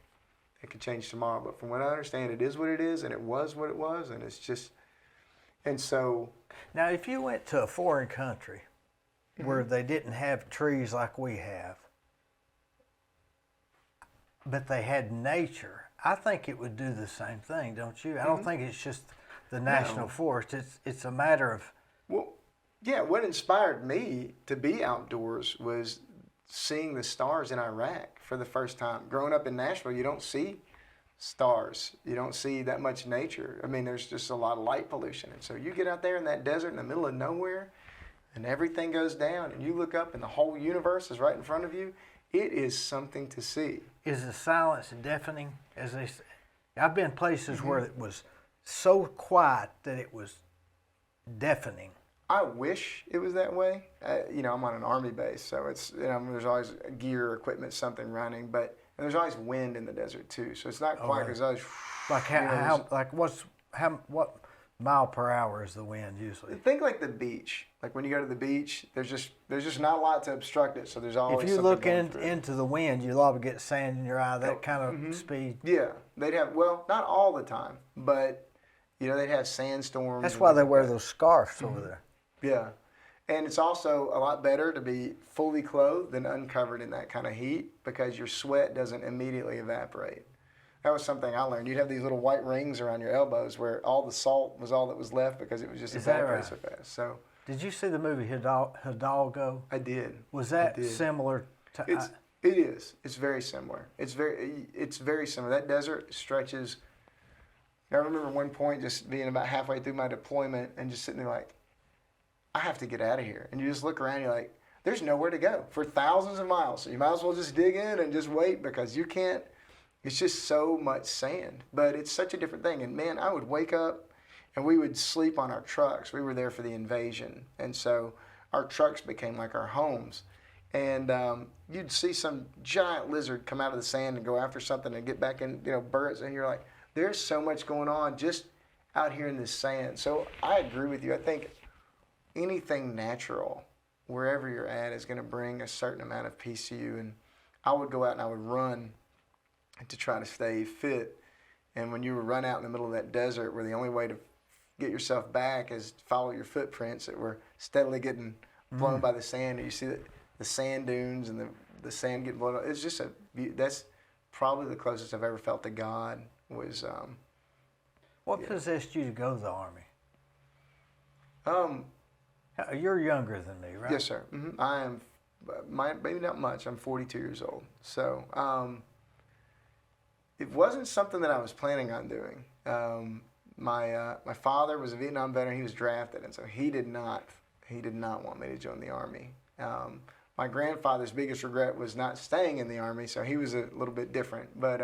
could change tomorrow, but from what I understand, it is what it is, and it was what it was, and it's just, and so. Now, if you went to a foreign country where they didn't have trees like we have, but they had nature, I think it would do the same thing, don't you? I don't think it's just the national forest. It's a matter of. Well, yeah. What inspired me to be outdoors was seeing the stars in Iraq for the first time. Growing up in Nashville, you don't see stars. You don't see that much nature. I mean, there's just a lot of light pollution. And so you get out there in that desert in the middle of nowhere, and everything goes down, and you look up and the whole universe is right in front of you. It is something to see. Is the silence deafening? As they say? I've been places where it was so quiet that it was deafening. I wish it was that way. I'm on an army base, so it's there's always gear, equipment, something running, and there's always wind in the desert too. So it's not quiet because always. Like what mile per hour is the wind usually? Think like the beach. Like when you go to the beach, there's just not a lot to obstruct it. So there's always. If you something look going through. into the wind, you'll often get sand in your eye. That kind of speed. Yeah, they'd have not all the time, but they'd have sandstorms. That's why they wear those scarves over there. Yeah, and it's also a lot better to be fully clothed than uncovered in that kind of heat because your sweat doesn't immediately evaporate. That was something I learned. You'd have these little white rings around your elbows where all the salt was all that was left because it was just evaporating so fast. So, did you see the movie Hidalgo? I did. Was that similar to? It is. It's very similar. It's very similar. That desert stretches. I remember one point just being about halfway through my deployment and just sitting there like, I have to get out of here. And you just look around, you're like, there's nowhere to go for thousands of miles. So you might as well just dig in and just wait because you can't. It's just so much sand. But it's such a different thing. And man, I would wake up and we would sleep on our trucks. We were there for the invasion. And so our trucks became like our homes. And you'd see some giant lizard come out of the sand and go after something and get back in, birds. And you're like, there's so much going on just out here in this sand. So I agree with you. I think anything natural, wherever you're at, is going to bring a certain amount of peace to you. And I would go out and I would run to try to stay fit. And when you would run out in the middle of that desert where the only way to get yourself back is to follow your footprints that were steadily getting blown by the sand, and you see the sand dunes and the sand getting blown up. It's just that's probably the closest I've ever felt to God was. What possessed you to go to the Army? Um, You're younger than me, right? Yes, sir. I am, maybe not much. I'm 42 years old. So it wasn't something that I was planning on doing. My father was a Vietnam veteran. He was drafted, and so he did not want me to join the Army. My grandfather's biggest regret was not staying in the Army, so he was a little bit different. But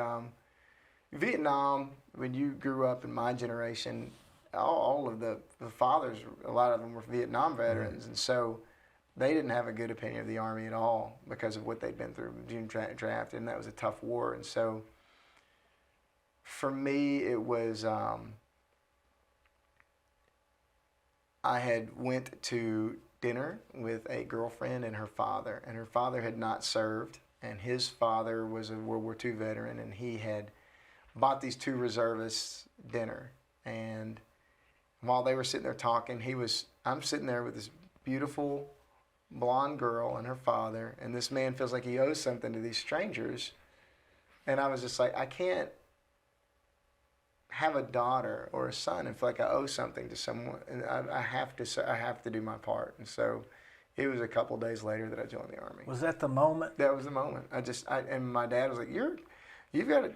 Vietnam, when you grew up in my generation, all of the fathers, a lot of them were Vietnam veterans, and so they didn't have a good opinion of the Army at all because of what they'd been through, being drafted, and that was a tough war. And so for me, it was I had went to dinner with a girlfriend and her father had not served, and his father was a World War II veteran, and he had bought these two reservists dinner. And while they were sitting there talking, I'm sitting there with this beautiful blonde girl and her father, and this man feels like he owes something to these strangers. And I was just like, I can't have a daughter or a son and feel like I owe something to someone, and I have to do my part. And so it was a couple days later that I joined the Army. Was that the moment? That was the moment. And my dad was like, you've got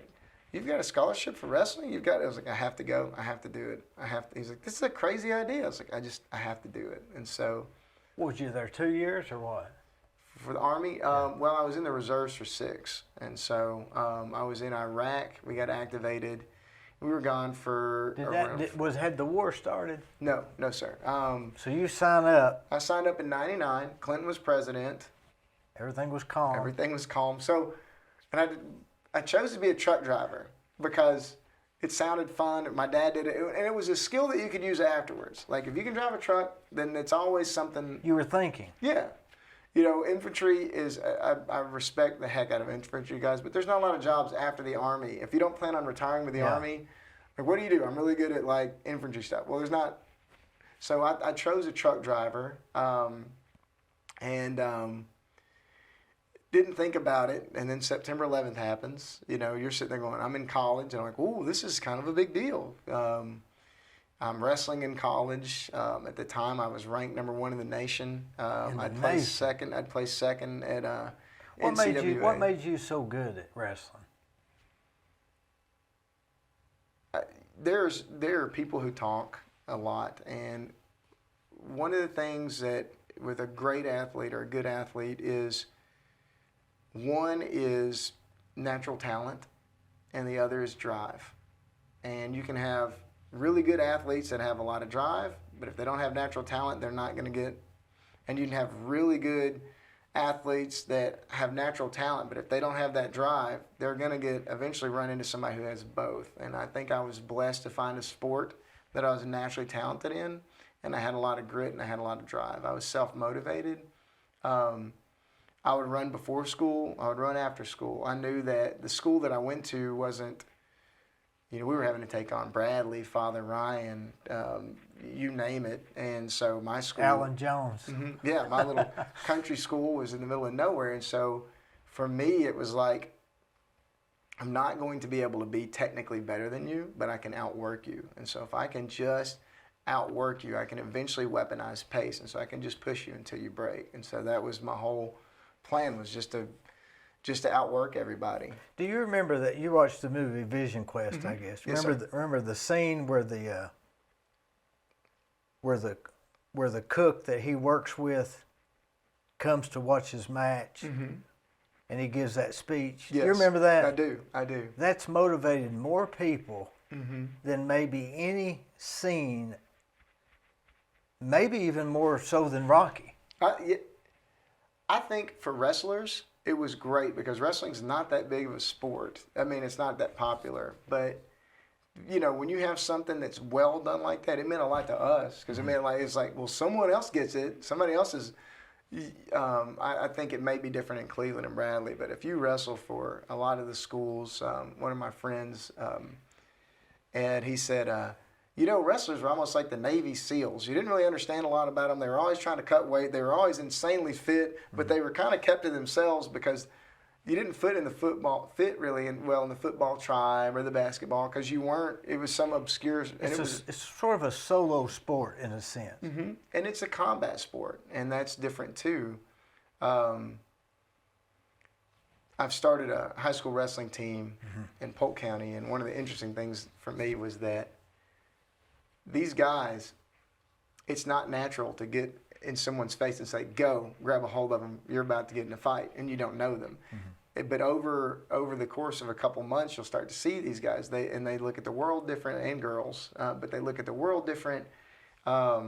a scholarship for wrestling. I was like, I have to go. I have to do it. He's like, this is a crazy idea. I was like, I have to do it. And so. Was you there 2 years or what? For the Army? Well, I was in the reserves for 6. And so I was in Iraq. We got activated. We were gone for. Had the war started? No, sir. So you sign up. I signed up in '99. Clinton was president. Everything was calm. Everything was calm. So, and I chose to be a truck driver because it sounded fun. My dad did it, and it was a skill that you could use afterwards. Like if you can drive a truck, then it's always something. You were thinking. Yeah. You know, infantry is, I respect the heck out of infantry guys, but there's not a lot of jobs after the Army. If you don't plan on retiring with the Army, like, what do? I'm really good at, like, infantry stuff. Well, there's not. So I chose a truck driver and didn't think about it. And then September 11th happens. You know, you're sitting there going, I'm in college. And I'm like, ooh, this is kind of a big deal. I'm wrestling in college. At the time, I was ranked number 1 in the nation. I'd placed second at NCWA. What made you so good at wrestling? There are people who talk a lot, and one of the things that with a great athlete or a good athlete is one is natural talent, and the other is drive. And you can have really good athletes that have a lot of drive, but if they don't have natural talent, they're not going to get. And you can have really good athletes that have natural talent, but if they don't have that drive, they're going to eventually run into somebody who has both. And I think I was blessed to find a sport that I was naturally talented in, and I had a lot of grit and I had a lot of drive. I was self-motivated. I would run before school. I would run after school. I knew that the school that I went to wasn't. You know, we were having to take on Bradley, Father Ryan, you name it. And so my school. Alan Jones. Mm-hmm, yeah, my little country school was in the middle of nowhere. And so for me, it was like, I'm not going to be able to be technically better than you, but I can outwork you. And so if I can just outwork you, I can eventually weaponize pace. And so I can just push you until you break. And so that was my whole plan, was just to outwork everybody. Do you remember that you watched the movie Vision Quest? Mm-hmm. I guess. Yes, remember the scene where the cook that he works with comes to watch his match, and he gives that speech. Yes, you remember that? I do. That's motivated more people than maybe any scene, maybe even more so than Rocky. I think for wrestlers, it was great because wrestling's not that big of a sport. I mean, it's not that popular. But, you know, when you have something that's well done like that, it meant a lot to us because it meant it's like, well, someone else gets it. Somebody else is. I think it may be different in Cleveland and Bradley, but if you wrestle for a lot of the schools, one of my friends, Ed, he said, you know, wrestlers were almost like the Navy SEALs. You didn't really understand a lot about them. They were always trying to cut weight. They were always insanely fit, but they were kind of kept to themselves because you didn't fit in the football tribe or the basketball because you weren't. It was some obscure. It's sort of a solo sport in a sense. Mm-hmm. And it's a combat sport, and that's different too. I've started a high school wrestling team in Polk County, and one of the interesting things for me was that these guys, it's not natural to get in someone's face and say, go, grab a hold of them, you're about to get in a fight, and you don't know them. But over the course of a couple months, you'll start to see these guys, they look at the world different, and girls, but they look at the world different. I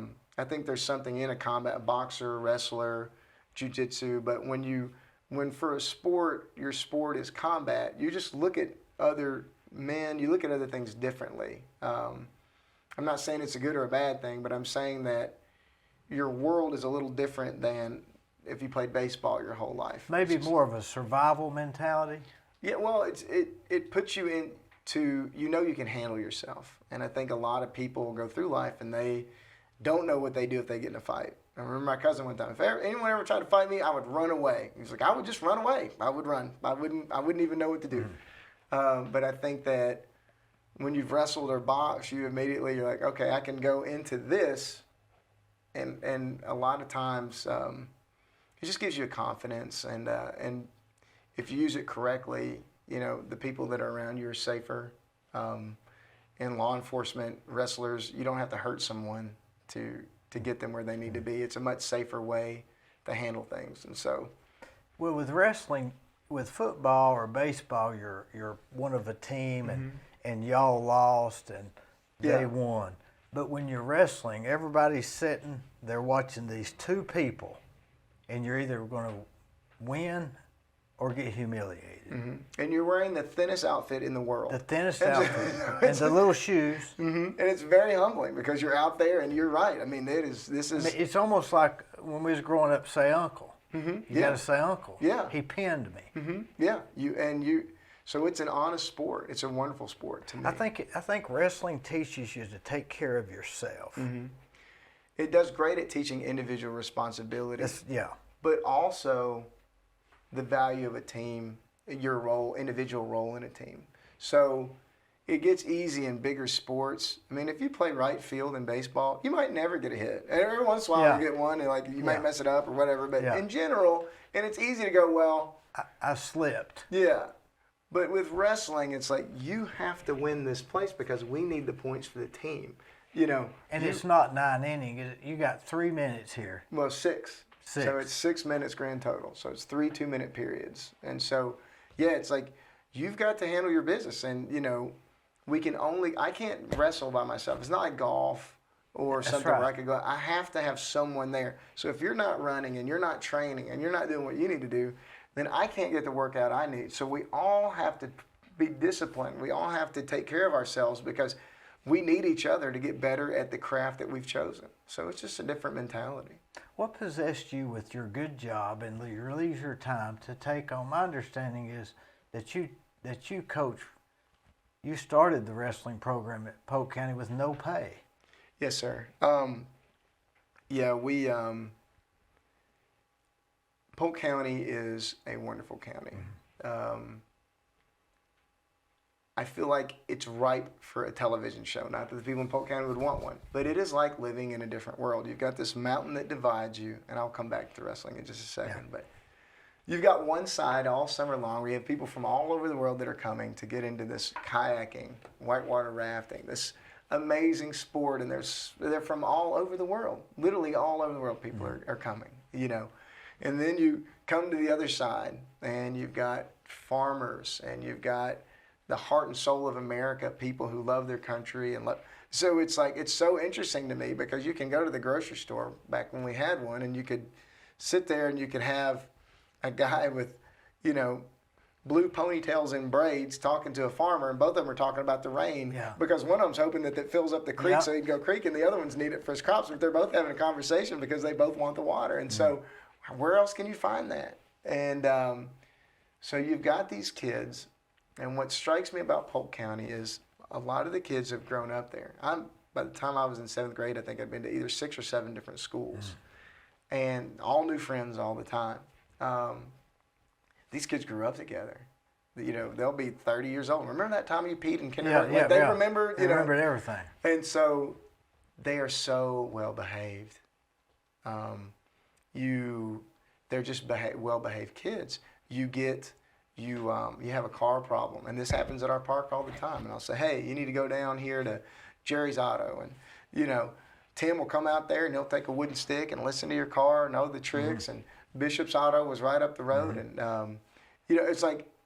think there's something in a combat, boxer, wrestler, jiu-jitsu, but when for a sport, your sport is combat, you just look at other men, you look at other things differently. I'm not saying it's a good or a bad thing, but I'm saying that your world is a little different than if you played baseball your whole life. Maybe more of a survival mentality? Yeah, well, it puts you into, you know you can handle yourself. And I think a lot of people go through life and they don't know what they do if they get in a fight. I remember my cousin one time, if anyone ever tried to fight me, I would run away. He's like, I would just run away. I would run. I wouldn't even know what to do. But I think that when you've wrestled or boxed, you're like, okay, I can go into this, and a lot of times it just gives you a confidence, and if you use it correctly, the people that are around you are safer. In law enforcement, wrestlers, you don't have to hurt someone to get them where they need to be. It's a much safer way to handle things, and so. Well, with wrestling, with football or baseball, you're one of a team, and y'all lost and they won. But when you're wrestling, everybody's sitting, they're watching these two people, and you're either going to win or get humiliated. And you're wearing the thinnest outfit in the world. The thinnest outfit and the little shoes. And it's very humbling because you're out there, and you're right. I mean, this is. It's almost like when we was growing up, say uncle. You got to say uncle. Yeah. He pinned me. Yeah. So it's an honest sport. It's a wonderful sport to me. I think wrestling teaches you to take care of yourself. It does great at teaching individual responsibility. But also the value of a team, your individual role in a team. So it gets easy in bigger sports. I mean, if you play right field in baseball, you might never get a hit. And every once in a while you get one, and you might mess it up or whatever. But in general, and it's easy to go, well, I slipped. Yeah. But with wrestling, it's like you have to win this place because we need the points for the team. And it's not 9 innings. You got 3 minutes here. Well, 6. So it's 6 minutes grand total. So it's 3 2-minute periods. And so, it's like you've got to handle your business. And, I can't wrestle by myself. It's not like golf or something where I could go. I have to have someone there. So if you're not running and you're not training and you're not doing what you need to do, then I can't get the workout I need. So we all have to be disciplined. We all have to take care of ourselves because we need each other to get better at the craft that we've chosen. So it's just a different mentality. What possessed you with your good job and your leisure time to take on? My understanding is that you coach. You started the wrestling program at Polk County with no pay. Yes, sir. We Polk County is a wonderful county. I feel like it's ripe for a television show. Not that the people in Polk County would want one, but it is like living in a different world. You've got this mountain that divides you, and I'll come back to wrestling in just a second. But you've got one side all summer long where you have people from all over the world that are coming to get into this kayaking, whitewater rafting, this amazing sport, and they're from all over the world. Literally all over the world people are coming, And then you come to the other side, and you've got farmers, and you've got the heart and soul of America, people who love their country and love. So it's so interesting to me because you can go to the grocery store back when we had one, and you could sit there and you could have a guy with, blue ponytails and braids talking to a farmer, and both of them are talking about the rain because one of them's hoping that it fills up the creek so he can go creek, and the other ones need it for his crops. But they're both having a conversation because they both want the water, and so where else can you find that? And so you've got these kids. And what strikes me about Polk County is a lot of the kids have grown up there. By the time I was in 7th grade, I think I'd been to either 6 or 7 different schools, and all new friends all the time. These kids grew up together. They'll be 30 years old. Remember that time you peed in kindergarten? They remember. They remembered everything. And so they are so well behaved. They're just well-behaved kids. You have a car problem, and this happens at our park all the time. And I'll say, hey, you need to go down here to Jerry's Auto, and Tim will come out there and he'll take a wooden stick and listen to your car, know the tricks. And Bishop's Auto was right up the road, and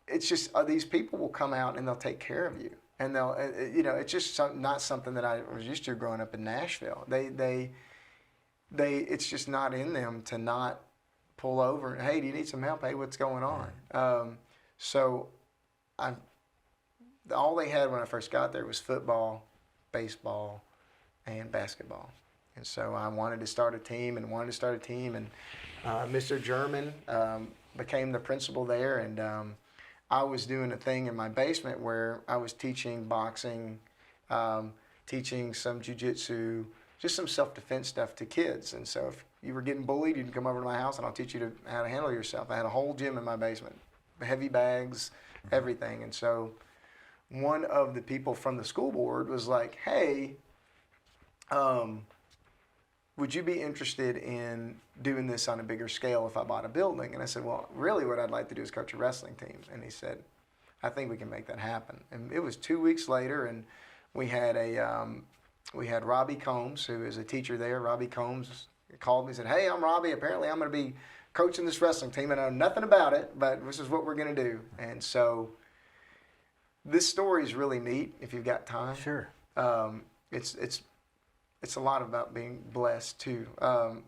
it's just these people will come out and they'll take care of you, and they'll it's just not something that I was used to growing up in Nashville. They it's just not in them to not pull over and, hey, do you need some help? Hey, what's going on? So all they had when I first got there was football, baseball, and basketball. And so I wanted to start a team, and Mr. German became the principal there, and I was doing a thing in my basement where I was teaching boxing, teaching some jiu-jitsu, just some self-defense stuff to kids. And so if you were getting bullied, you can come over to my house and I'll teach you how to handle yourself. I had a whole gym in my basement, heavy bags, everything. And so one of the people from the school board was like, hey, would you be interested in doing this on a bigger scale if I bought a building? And I said, well, really what I'd like to do is coach a wrestling team. And he said, I think we can make that happen. And it was 2 weeks later, and we had Robbie Combs, who is a teacher there. Robbie Combs called me and said, hey, I'm Robbie. Apparently I'm going to be coaching this wrestling team. And I know nothing about it, but this is what we're going to do. And so this story is really neat if you've got time. Sure. It's a lot about being blessed too.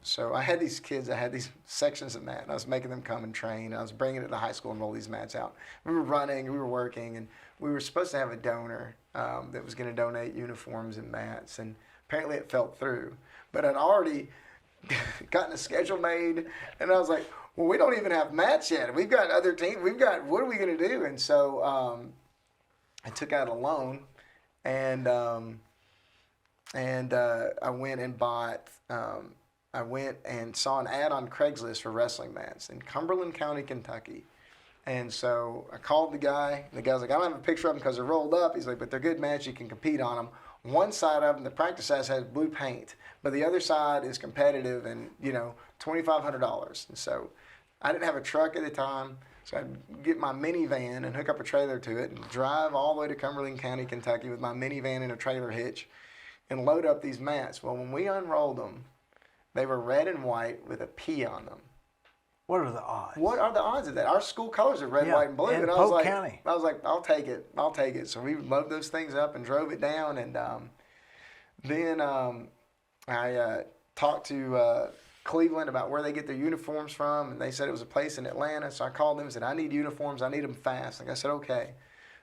So I had these kids, I had these sections of mat, and I was making them come and train. I was bringing it to high school and roll these mats out. We were running, we were working, and we were supposed to have a donor that was going to donate uniforms and mats, and apparently it fell through. But I'd already gotten a schedule made, and I was like, well, we don't even have mats yet. We've got other teams. What are we going to do? And so I took out a loan, and I went and bought. I went and saw an ad on Craigslist for wrestling mats in Cumberland County, Kentucky. And so I called the guy. The guy's like, I don't have a picture of them because they're rolled up. He's like, but they're good mats. You can compete on them. One side of them, the practice size, has blue paint, but the other side is competitive and, $2,500. And so I didn't have a truck at the time, so I'd get my minivan and hook up a trailer to it and drive all the way to Cumberland County, Kentucky with my minivan and a trailer hitch and load up these mats. Well, when we unrolled them, they were red and white with a P on them. What are the odds? What are the odds of that? Our school colors are red, white, and blue. And I Polk was County. I'll take it. So we loaded those things up and drove it down. And then I talked to Cleveland about where they get their uniforms from. And they said it was a place in Atlanta. So I called them and said, I need uniforms. I need them fast. Like I said, okay.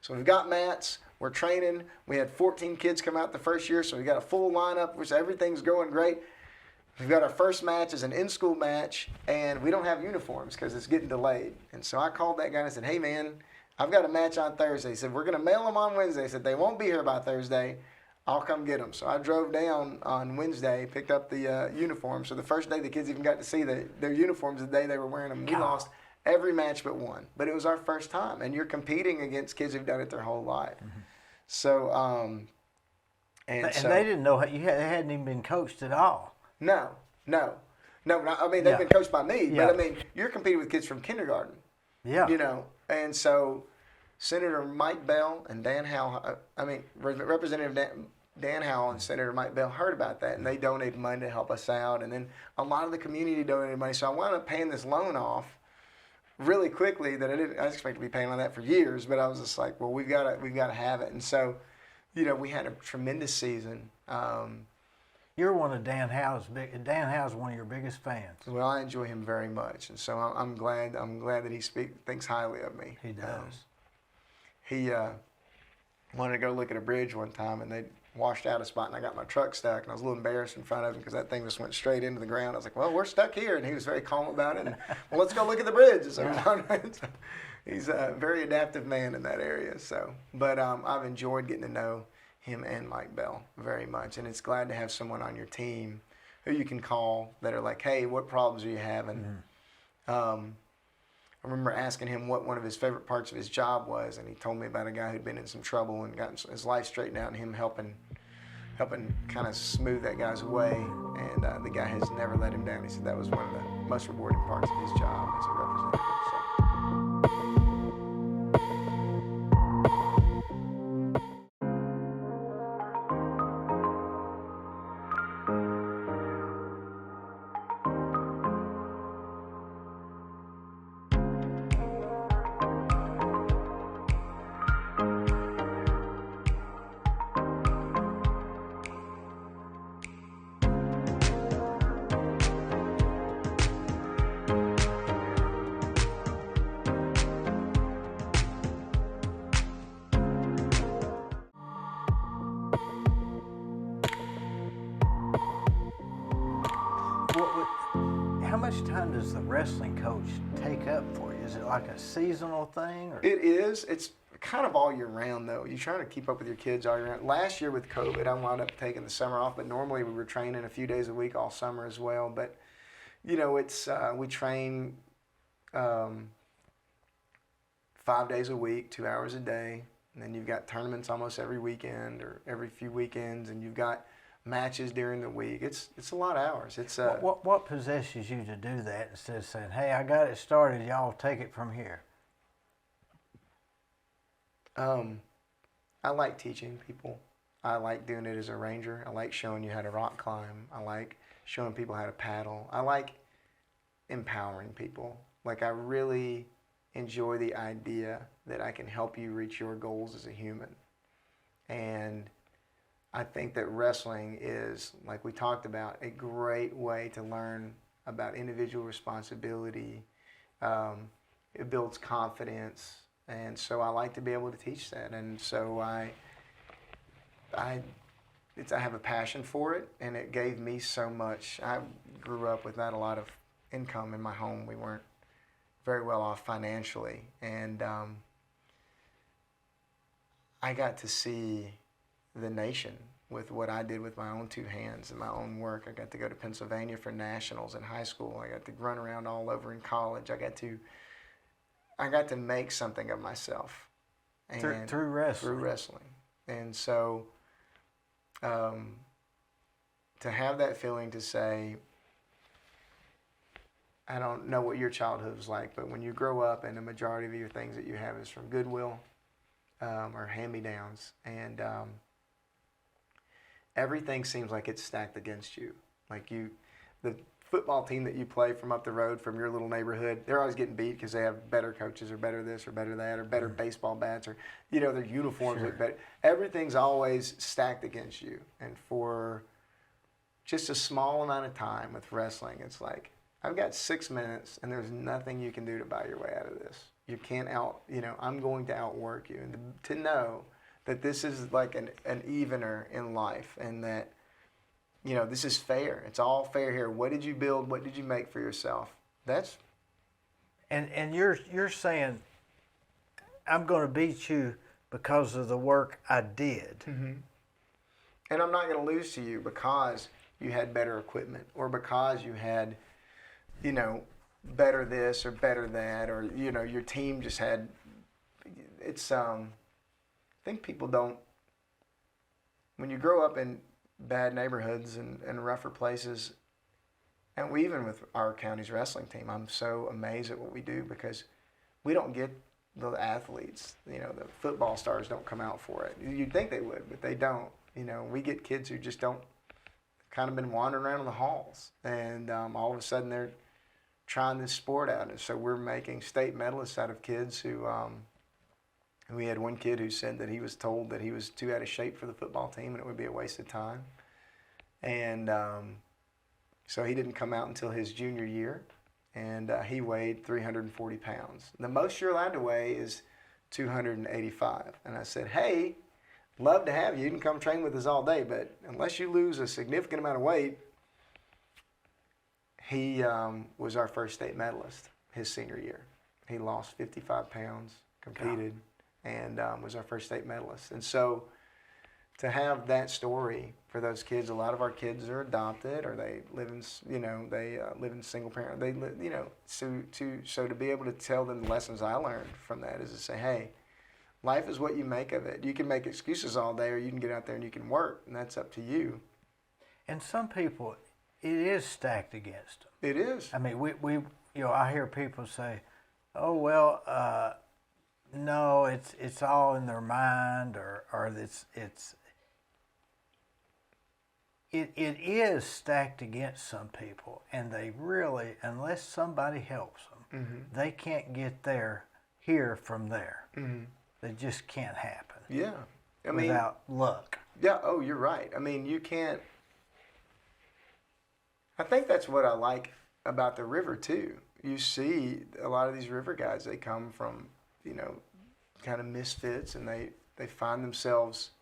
So we've got mats. We're training. We had 14 kids come out the first year. So we got a full lineup, which everything's going great. We've got our first match as an in-school match, and we don't have uniforms because it's getting delayed. And so I called that guy and I said, hey, man, I've got a match on Thursday. He said, we're going to mail them on Wednesday. He said, they won't be here by Thursday. I'll come get them. So I drove down on Wednesday, picked up the uniforms. So the first day the kids even got to see their uniforms the day they were wearing them. We lost every match but one. But it was our first time, and you're competing against kids who've done it their whole life. Mm-hmm. So, and they didn't know they hadn't even been coached at all. No. I mean, they've been coached by me, but I mean, you're competing with kids from kindergarten. Yeah. And so Senator Mike Bell and Dan Howell, Representative Dan Howell and Senator Mike Bell heard about that, and they donated money to help us out. And then a lot of the community donated money. So I wound up paying this loan off really quickly that I expected to be paying on that for years, but I was just like, well, we've got to have it. And so, we had a tremendous season. You're one of Dan Howe's one of your biggest fans. Well, I enjoy him very much, and so I'm glad that he thinks highly of me. He does. He wanted to go look at a bridge one time, and they washed out a spot, and I got my truck stuck, and I was a little embarrassed in front of him because that thing just went straight into the ground. I was like, well, we're stuck here, and he was very calm about it. And, well, let's go look at the bridge. And so he's a very adaptive man in that area. So, but I've enjoyed getting to know him and Mike Bell very much, and it's glad to have someone on your team who you can call that are like, hey, what problems are you having? Mm-hmm. I remember asking him what one of his favorite parts of his job was, and he told me about a guy who'd been in some trouble and gotten his life straightened out, and him helping kind of smooth that guy's way, and the guy has never let him down. He said that was one of the most rewarding parts of his job as a representative. So. How much time does the wrestling coach take up for you? Is it like a seasonal thing? Or? It is. It's kind of all year round, though. You're trying to keep up with your kids all year round. Last year with COVID, I wound up taking the summer off, but normally we were training a few days a week all summer as well. But, it's we train 5 days a week, 2 hours a day. And then you've got tournaments almost every weekend or every few weekends, and you've got matches during the week. It's a lot of hours. It's what possesses you to do that instead of saying, "Hey, I got it started. Y'all take it from here"? I like teaching people. I like doing it as a ranger. I like showing you how to rock climb. I like showing people how to paddle. I like empowering people. Like, I really enjoy the idea that I can help you reach your goals as a human. And I think that wrestling is, like we talked about, a great way to learn about individual responsibility. It builds confidence. And so I like to be able to teach that. And so I have a passion for it, and it gave me so much. I grew up with not a lot of income in my home. We weren't very well off financially. And I got to see the nation with what I did with my own two hands and my own work. I got to go to Pennsylvania for nationals in high school. I got to run around all over in college. I got to make something of myself. And Through wrestling. Through wrestling. And so to have that feeling to say, I don't know what your childhood was like, but when you grow up and the majority of your things that you have is from Goodwill or hand-me-downs, and everything seems like it's stacked against you. Like the football team that you play from up the road from your little neighborhood, they're always getting beat because they have better coaches or better this or better that or better baseball bats or, their uniforms look better. Everything's always stacked against you. And for just a small amount of time with wrestling, it's like, I've got 6 minutes and there's nothing you can do to buy your way out of this. You can't I'm going to outwork you. And to know that this is like an evener in life, and that, this is fair. It's all fair here. What did you build? What did you make for yourself? That's. And you're saying, I'm going to beat you because of the work I did. Mm-hmm. And I'm not going to lose to you because you had better equipment, or because you had, better this or better that, or, your team just had. It's, I think people don't, when you grow up in bad neighborhoods and rougher places, and even with our county's wrestling team, I'm so amazed at what we do, because we don't get the athletes. The football stars don't come out for it. You'd think they would, but they don't. We get kids who just don't, kind of been wandering around in the halls, and all of a sudden they're trying this sport out. And so we're making state medalists out of kids who, we had one kid who said that he was told that he was too out of shape for the football team and it would be a waste of time. And so he didn't come out until his junior year, and he weighed 340 pounds. The most you're allowed to weigh is 285. And I said, hey, love to have you. You can come train with us all day, but unless you lose a significant amount of weight. He was our first state medalist his senior year. He lost 55 pounds, competed, and was our first state medalist. And so to have that story for those kids, a lot of our kids are adopted, or they live in, live in single parent. They live, so to be able to tell them the lessons I learned from that is to say, hey, life is what you make of it. You can make excuses all day, or you can get out there and you can work, and that's up to you. And some people, it is stacked against them. It is. I mean, we I hear people say, oh, well, no, it's all in their mind, or it is stacked against some people, and they really, unless somebody helps them, mm-hmm. they can't get here from there. Mm-hmm. They just can't happen. Yeah. Without luck. Yeah, oh, you're right. I mean, you can't. I think that's what I like about the river, too. You see a lot of these river guys, they come from, kind of misfits, and they find themselves,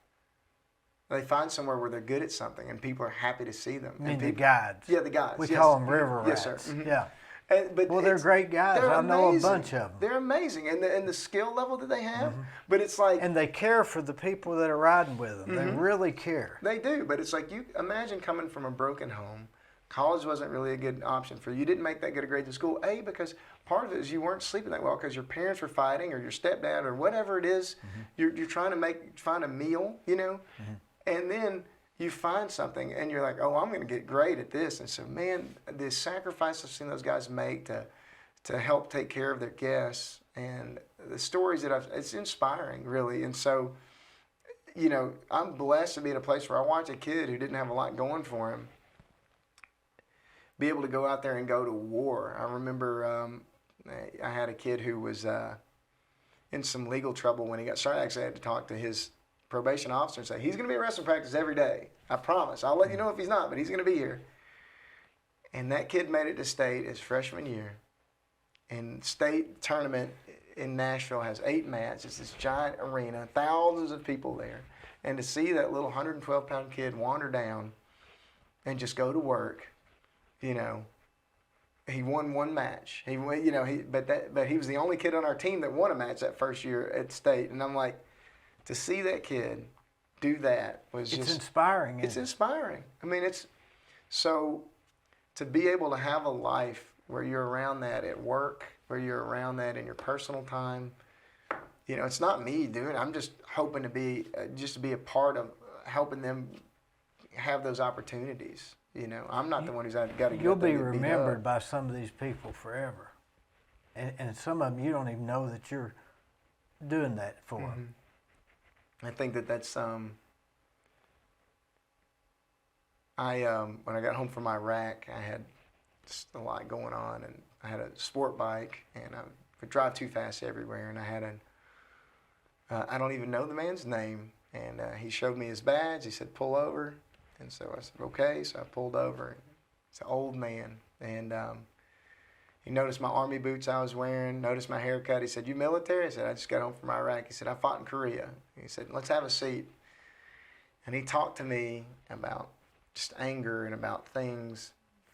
they find somewhere where they're good at something, and people are happy to see them. I mean, the guides. Yeah, the guides. We yes. call them river rats. Yes, sir. Mm-hmm. Yeah. But they're great guys. I know a bunch of them. They're amazing, and the skill level that they have. Mm-hmm. But it's like, and they care for the people that are riding with them. Mm-hmm. They really care. They do. But it's like, you imagine coming from a broken home, College wasn't really a good option for you. You didn't make that good a grade in school. A, because part of it is you weren't sleeping that well because your parents were fighting or your stepdad or whatever it is. You're trying to find a meal, you know, and then you find something and you're like, oh, I'm going to get great at this. And so, man, the sacrifice I've seen those guys make to help take care of their guests and the stories that it's inspiring, really. And so, you know, I'm blessed to be in a place where I watch a kid who didn't have a lot going for him be able to go out there and go to war. I remember I had a kid who was in some legal trouble when he got started. Actually, I had to talk to his probation officer and say, he's going to be at wrestling practice every day. I promise. I'll let you know if he's not, but he's going to be here. And that kid made it to state his freshman year. And state tournament in Nashville has 8 mats. It's this giant arena, thousands of people there. And to see that little 112-pound kid wander down and just go to work, you know, he won 1 match. But he was the only kid on our team that won a match that first year at state. And I'm like, to see that kid do that was just... It's inspiring. It's inspiring. I mean, it's... So to be able to have a life where you're around that at work, where you're around that in your personal time, you know, it's not me doing it. I'm just hoping to be, a part of helping them have those opportunities. You know, I'm not the one who's got to get You'll be remembered by some of these people forever. And some of them you don't even know that you're doing that for them. I think that's when I got home from Iraq, I had just a lot going on, and I had a sport bike, and I could drive too fast everywhere, and I had I don't even know the man's name, and he showed me his badge. He said, pull over. And so I said, okay. So I pulled over. It's an old man. And he noticed my army boots I was wearing, noticed my haircut. He said, you military? I said, I just got home from Iraq. He said, I fought in Korea. He said, let's have a seat. And he talked to me about just anger and about things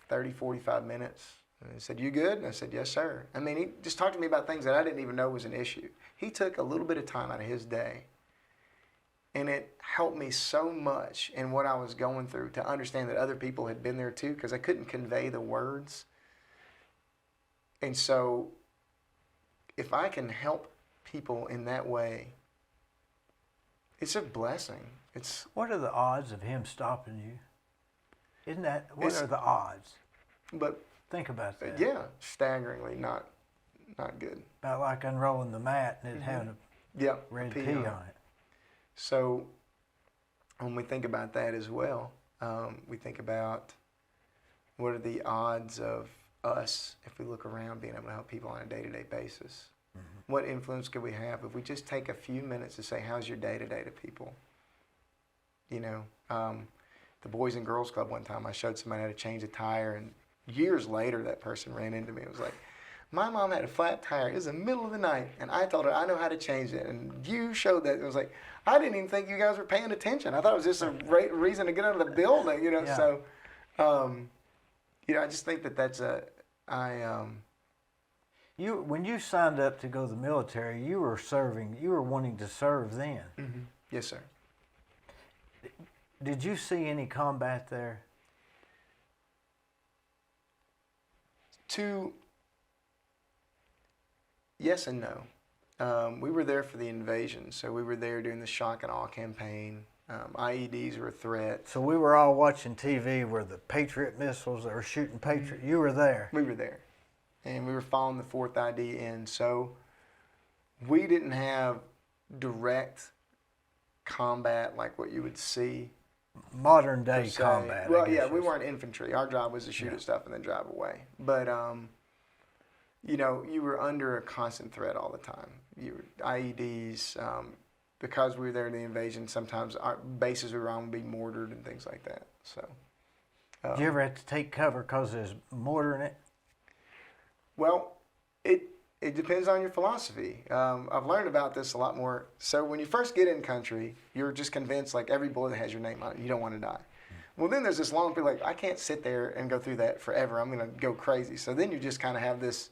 30, 45 minutes. And he said, you good? And I said, yes, sir. I mean, he just talked to me about things that I didn't even know was an issue. He took a little bit of time out of his day. And it helped me so much in what I was going through to understand that other people had been there too, because I couldn't convey the words. And so if I can help people in that way, it's a blessing. What are the odds of him stopping you? What are the odds? But think about that. Yeah, staggeringly not good. About like unrolling the mat and it having a red P on it. So when we think about that as well, we think about what are the odds of us, if we look around, being able to help people on a day-to-day basis. What influence could we have if we just take a few minutes to say, how's your day-to-day to people? You know, the Boys and Girls Club one time, I showed somebody how to change a tire, and years later that person ran into me and was like, my mom had a flat tire. It was the middle of the night, and I told her I know how to change it. And you showed that. It was like, I didn't even think you guys were paying attention. I thought it was just a reason to get out of the building, you know. Yeah. So, you know, I just think that's when you signed up to go to the military, you were wanting to serve then. Yes, sir. Did you see any combat there? Yes and no. We were there for the invasion, so we were there during the shock and awe campaign. IEDs were a threat. So we were all watching TV where the Patriot missiles that were shooting Patriot. You were there. We were there, and we were following the 4th ID in. So we didn't have direct combat like what you would see. Modern day combat. Well, yeah, we weren't infantry. Our job was to shoot at stuff and then drive away. But you know, you were under a constant threat all the time. IEDs, because we were there in the invasion, sometimes our bases we were on would be mortared and things like that. So, did you ever have to take cover because there's mortar in it? Well, it depends on your philosophy. I've learned about this a lot more. So when you first get in country, you're just convinced like every bullet has your name on it. You don't want to die. Well, then there's this long period like, I can't sit there and go through that forever. I'm going to go crazy. So then you just kind of have this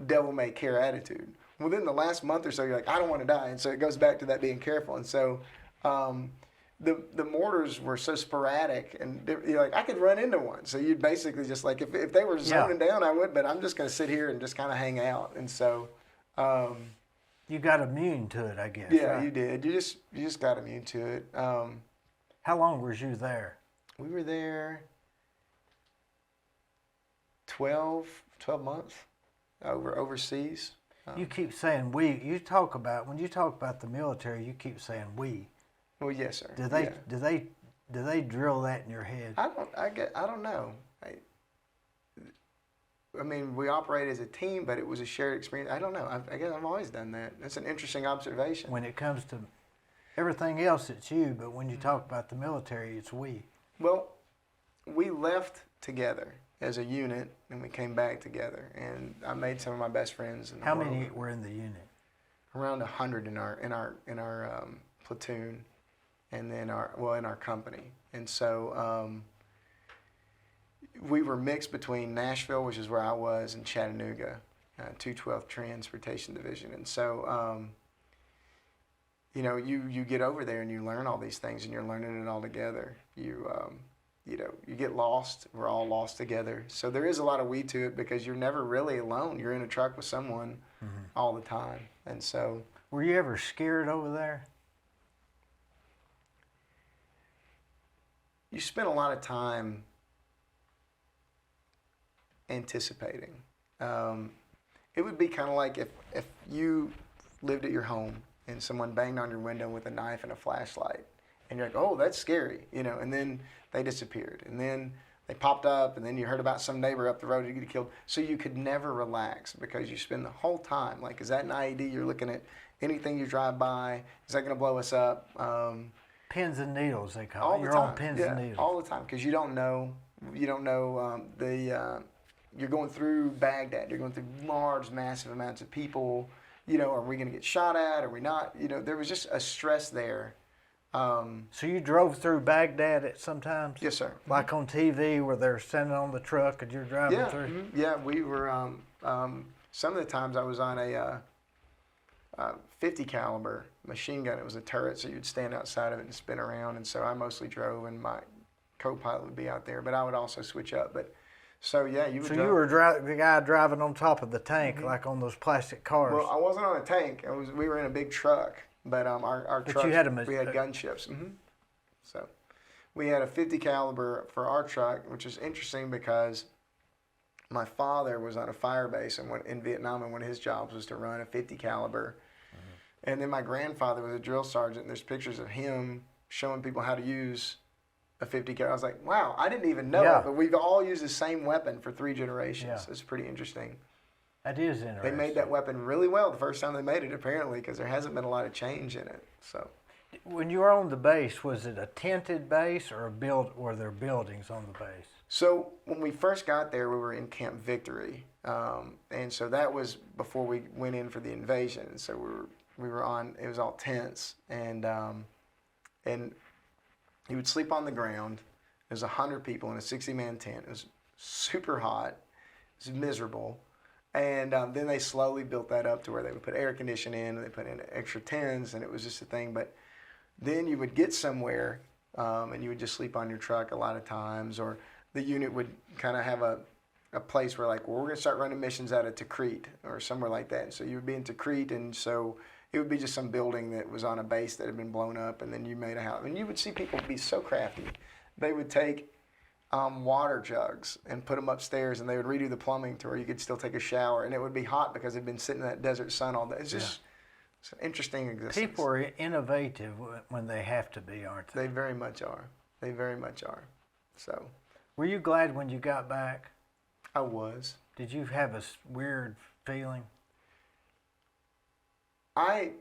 devil may care attitude. Within the last month or so, you're like, I don't want to die. And so it goes back to that being careful. And so the mortars were so sporadic, and you're like, I could run into one. So you'd basically just like, if they were zoning down, I would, but I'm just going to sit here and just kind of hang out. And so, you got immune to it, I guess. yeah, right? you did. You just got immune to it. How long was you there? We were there 12 months overseas. You keep saying we. When you talk about the military, you keep saying we. Well, yes, sir. Do they Yeah. do they drill that in your head? I don't know. I mean, we operate as a team, but it was a shared experience. I don't know. I guess I've always done that. That's an interesting observation. When it comes to everything else, it's you, but when you talk about the military, it's we. Well, we left together as a unit, and we came back together, and I made some of my best friends in the How world. many were in the unit? Around 100 in our platoon, and then in our company. And so we were mixed between Nashville, which is where I was, and Chattanooga, 212th Transportation Division. And so you get over there and you learn all these things, and you're learning it all together. You get lost. We're all lost together. So there is a lot of we to it, because you're never really alone. You're in a truck with someone all the time. And so, were you ever scared over there? you spend a lot of time anticipating. It would be kind of like if you lived at your home and someone banged on your window with a knife and a flashlight, and you're like, oh, that's scary, and then they disappeared, and then they popped up, and then you heard about some neighbor up the road who get killed. So you could never relax, because you spend the whole time, like, is that an IED? You're looking at anything you drive by. Is that going to blow us up? Pins and needles, they call All it. the You're time. on pins Yeah, and needles. all the time, because you don't know you're going through Baghdad. You're going through large, massive amounts of people. Are we going to get shot at? Are we not? There was just a stress there. So you drove through Baghdad at sometimes? Yes, sir. Like on TV where they're standing on the truck and you're driving Yeah, through? yeah. We were. Some of the times I was on a 50 caliber machine gun. It was a turret, so you'd stand outside of it and spin around. And so I mostly drove, and my co-pilot would be out there, but I would also switch up. But so yeah, you would. So you were the guy driving on top of the tank, like on those plastic cars. Well, I wasn't on a tank. We were in a big truck, but our But truck, you had we had gunships. So we had a 50 caliber for our truck, which is interesting because my father was on a fire base in Vietnam, and one of his jobs was to run a 50 caliber. And then my grandfather was a drill sergeant, and there's pictures of him showing people how to use a 50 caliber. I was like, wow, I didn't even know it, but we've all used the same weapon for 3 generations. Yeah. It's pretty interesting. That is interesting. They made that weapon really well the first time they made it, apparently, because there hasn't been a lot of change in it. So, when you were on the base, was it a tented base or were there buildings on the base? So when we first got there, we were in Camp Victory, and so that was before we went in for the invasion. And so we were on. It was all tents, and you would sleep on the ground. There's 100 people in a 60-man tent. It was super hot. It was miserable. And then they slowly built that up to where they would put air conditioning in, and they put in extra tents, and it was just a thing. But then you would get somewhere, and you would just sleep on your truck a lot of times, or the unit would kind of have a place where, like, well, we're going to start running missions out of Tikrit or somewhere like that. So you would be in Tikrit, and so it would be just some building that was on a base that had been blown up, and then you made a house. And you would see people be so crafty. They would take water jugs and put them upstairs, and they would redo the plumbing to where you could still take a shower, and it would be hot because it'd been sitting in that desert sun all day. It's just it's an interesting existence. People are innovative when they have to be, aren't they? They very much are. They very much are. So, were you glad when you got back? I was. Did you have a weird feeling? I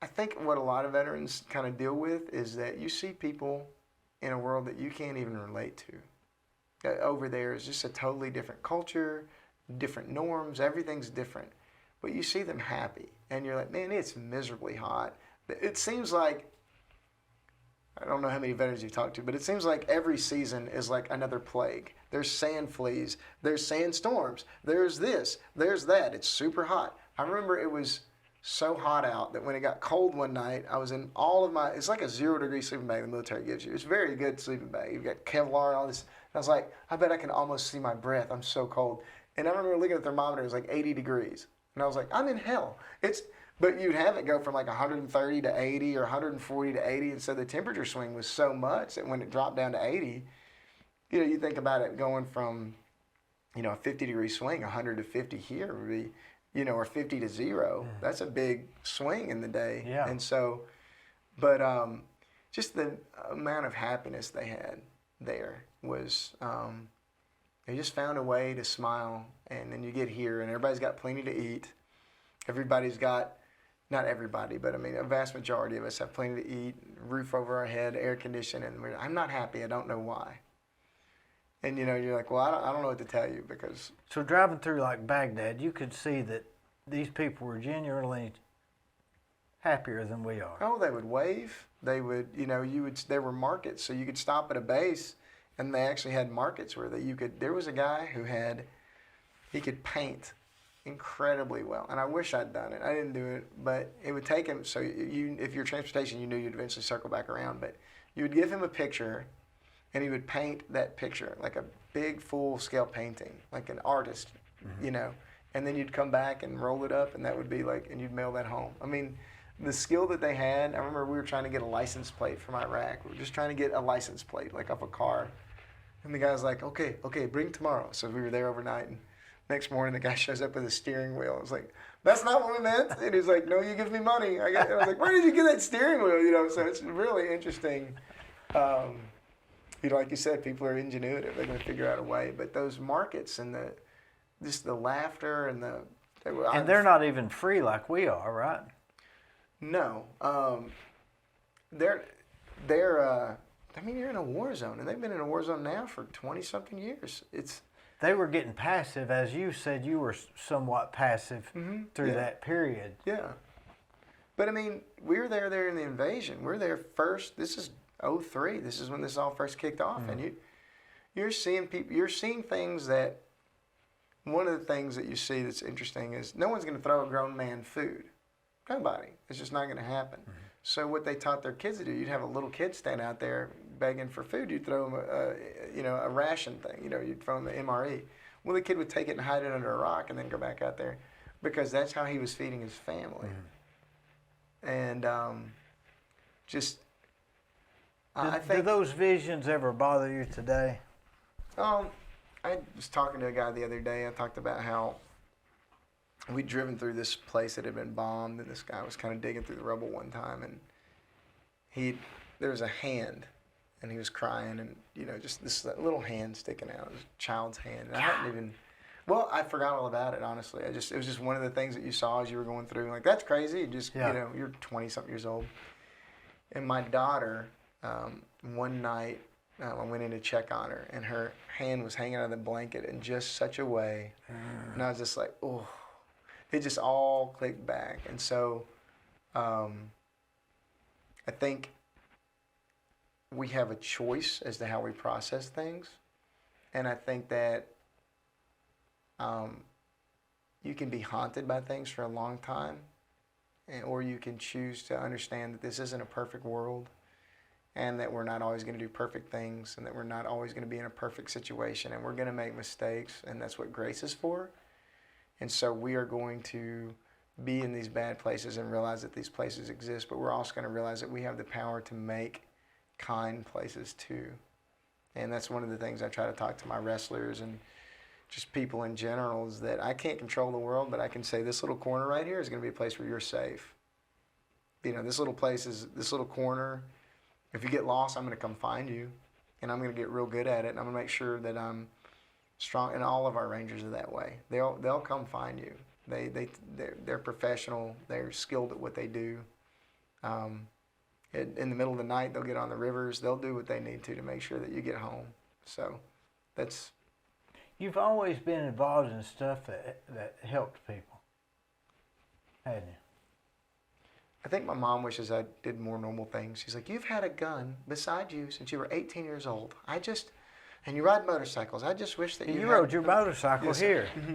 think what a lot of veterans kind of deal with is that you see people in a world that you can't even relate to. Over there is just a totally different culture, different norms, everything's different. But you see them happy, and you're like, man, it's miserably hot. It seems like, I don't know how many veterans you've talked to, but it seems like every season is like another plague. There's sand fleas, there's sandstorms, there's this, there's that. It's super hot. I remember it was so hot out that when it got cold one night, I was in all of my, it's like a 0-degree sleeping bag the military gives you. It's a very good sleeping bag. You've got Kevlar and all this. And I was like, I bet I can almost see my breath. I'm so cold. And I remember looking at the thermometer, it was like 80 degrees. And I was like, I'm in hell. But you'd have it go from like 130 to 80 or 140 to 80. And so the temperature swing was so much that when it dropped down to 80, you think about it going from, a 50-degree swing, 100 to 50 here would be, or 50 to 0. Yeah. That's a big swing in the day. Yeah. And so, but just the amount of happiness they had there was, they just found a way to smile. And then you get here and everybody's got plenty to eat. Everybody's got, not everybody, but a vast majority of us have plenty to eat, roof over our head, air conditioning. And I'm not happy. I don't know why. And, you're like, well, I don't know what to tell you because... So driving through like Baghdad, you could see that these people were genuinely happier than we are. Oh, they would wave. They would, there were markets. So you could stop at a base and they actually had markets where there was a guy who he could paint incredibly well. And I wish I'd done it. I didn't do it, but it would take him. So if your transportation, you knew you'd eventually circle back around, but you would give him a picture and he would paint that picture like a big full-scale painting, like an artist, and then you'd come back and roll it up, and that would be and you'd mail that home. The skill that they had, I remember we were trying to get a license plate from Iraq. We were just trying to get a license plate, like off a car. And the guy's like, okay, bring tomorrow. So we were there overnight, and next morning the guy shows up with a steering wheel. I was like, that's not what we meant. And he's like, no, you give me money. And I was like, where did you get that steering wheel? So it's really interesting. Like you said, people are ingenuitive. They're going to figure out a way. But those markets and the laughter and they're not even free like we are, right? No. You're in a war zone, and they've been in a war zone now for 20-something years. They were getting passive, as you said. You were somewhat passive through that period. Yeah. But we were there in the invasion. We're there first. This is 2003. This is when this all first kicked off, and you're seeing people. You're seeing things that. One of the things that you see that's interesting is no one's going to throw a grown man food. Nobody. It's just not going to happen. Mm-hmm. So what they taught their kids to do, you'd have a little kid stand out there begging for food. You'd throw them a ration thing. You'd throw him the MRE. Well, the kid would take it and hide it under a rock and then go back out there, because that's how he was feeding his family. Mm-hmm. And I think. Do those visions ever bother you today? I was talking to a guy the other day. I talked about how we'd driven through this place that had been bombed, and this guy was kind of digging through the rubble one time, and there was a hand, and he was crying, and just this little hand sticking out. It was a child's hand, and I hadn't even. Well, I forgot all about it, honestly. It was just one of the things that you saw as you were going through. Like, that's crazy. You're 20-something years old. And my daughter, one night, I went in to check on her, and her hand was hanging out of the blanket in just such a way. And I was just like, oh. It just all clicked back. And so I think we have a choice as to how we process things. And I think that you can be haunted by things for a long time, or you can choose to understand that this isn't a perfect world, and that we're not always going to do perfect things, and that we're not always going to be in a perfect situation, and we're going to make mistakes, and that's what grace is for. And so we are going to be in these bad places and realize that these places exist, but we're also going to realize that we have the power to make kind places too. And that's one of the things I try to talk to my wrestlers and just people in general, is that I can't control the world, but I can say this little corner right here is going to be a place where you're safe. This little place is this little corner. If you get lost, I'm going to come find you, and I'm going to get real good at it, and I'm going to make sure that I'm strong. And all of our rangers are that way. They'll come find you. They're professional. They're skilled at what they do. In the middle of the night, they'll get on the rivers. They'll do what they need to make sure that you get home. So that's. You've always been involved in stuff that helped people, hadn't you? I think my mom wishes I did more normal things. She's like, you've had a gun beside you since you were 18 years old. And you ride motorcycles. I just wish that you rode your motorcycle here. Mm-hmm.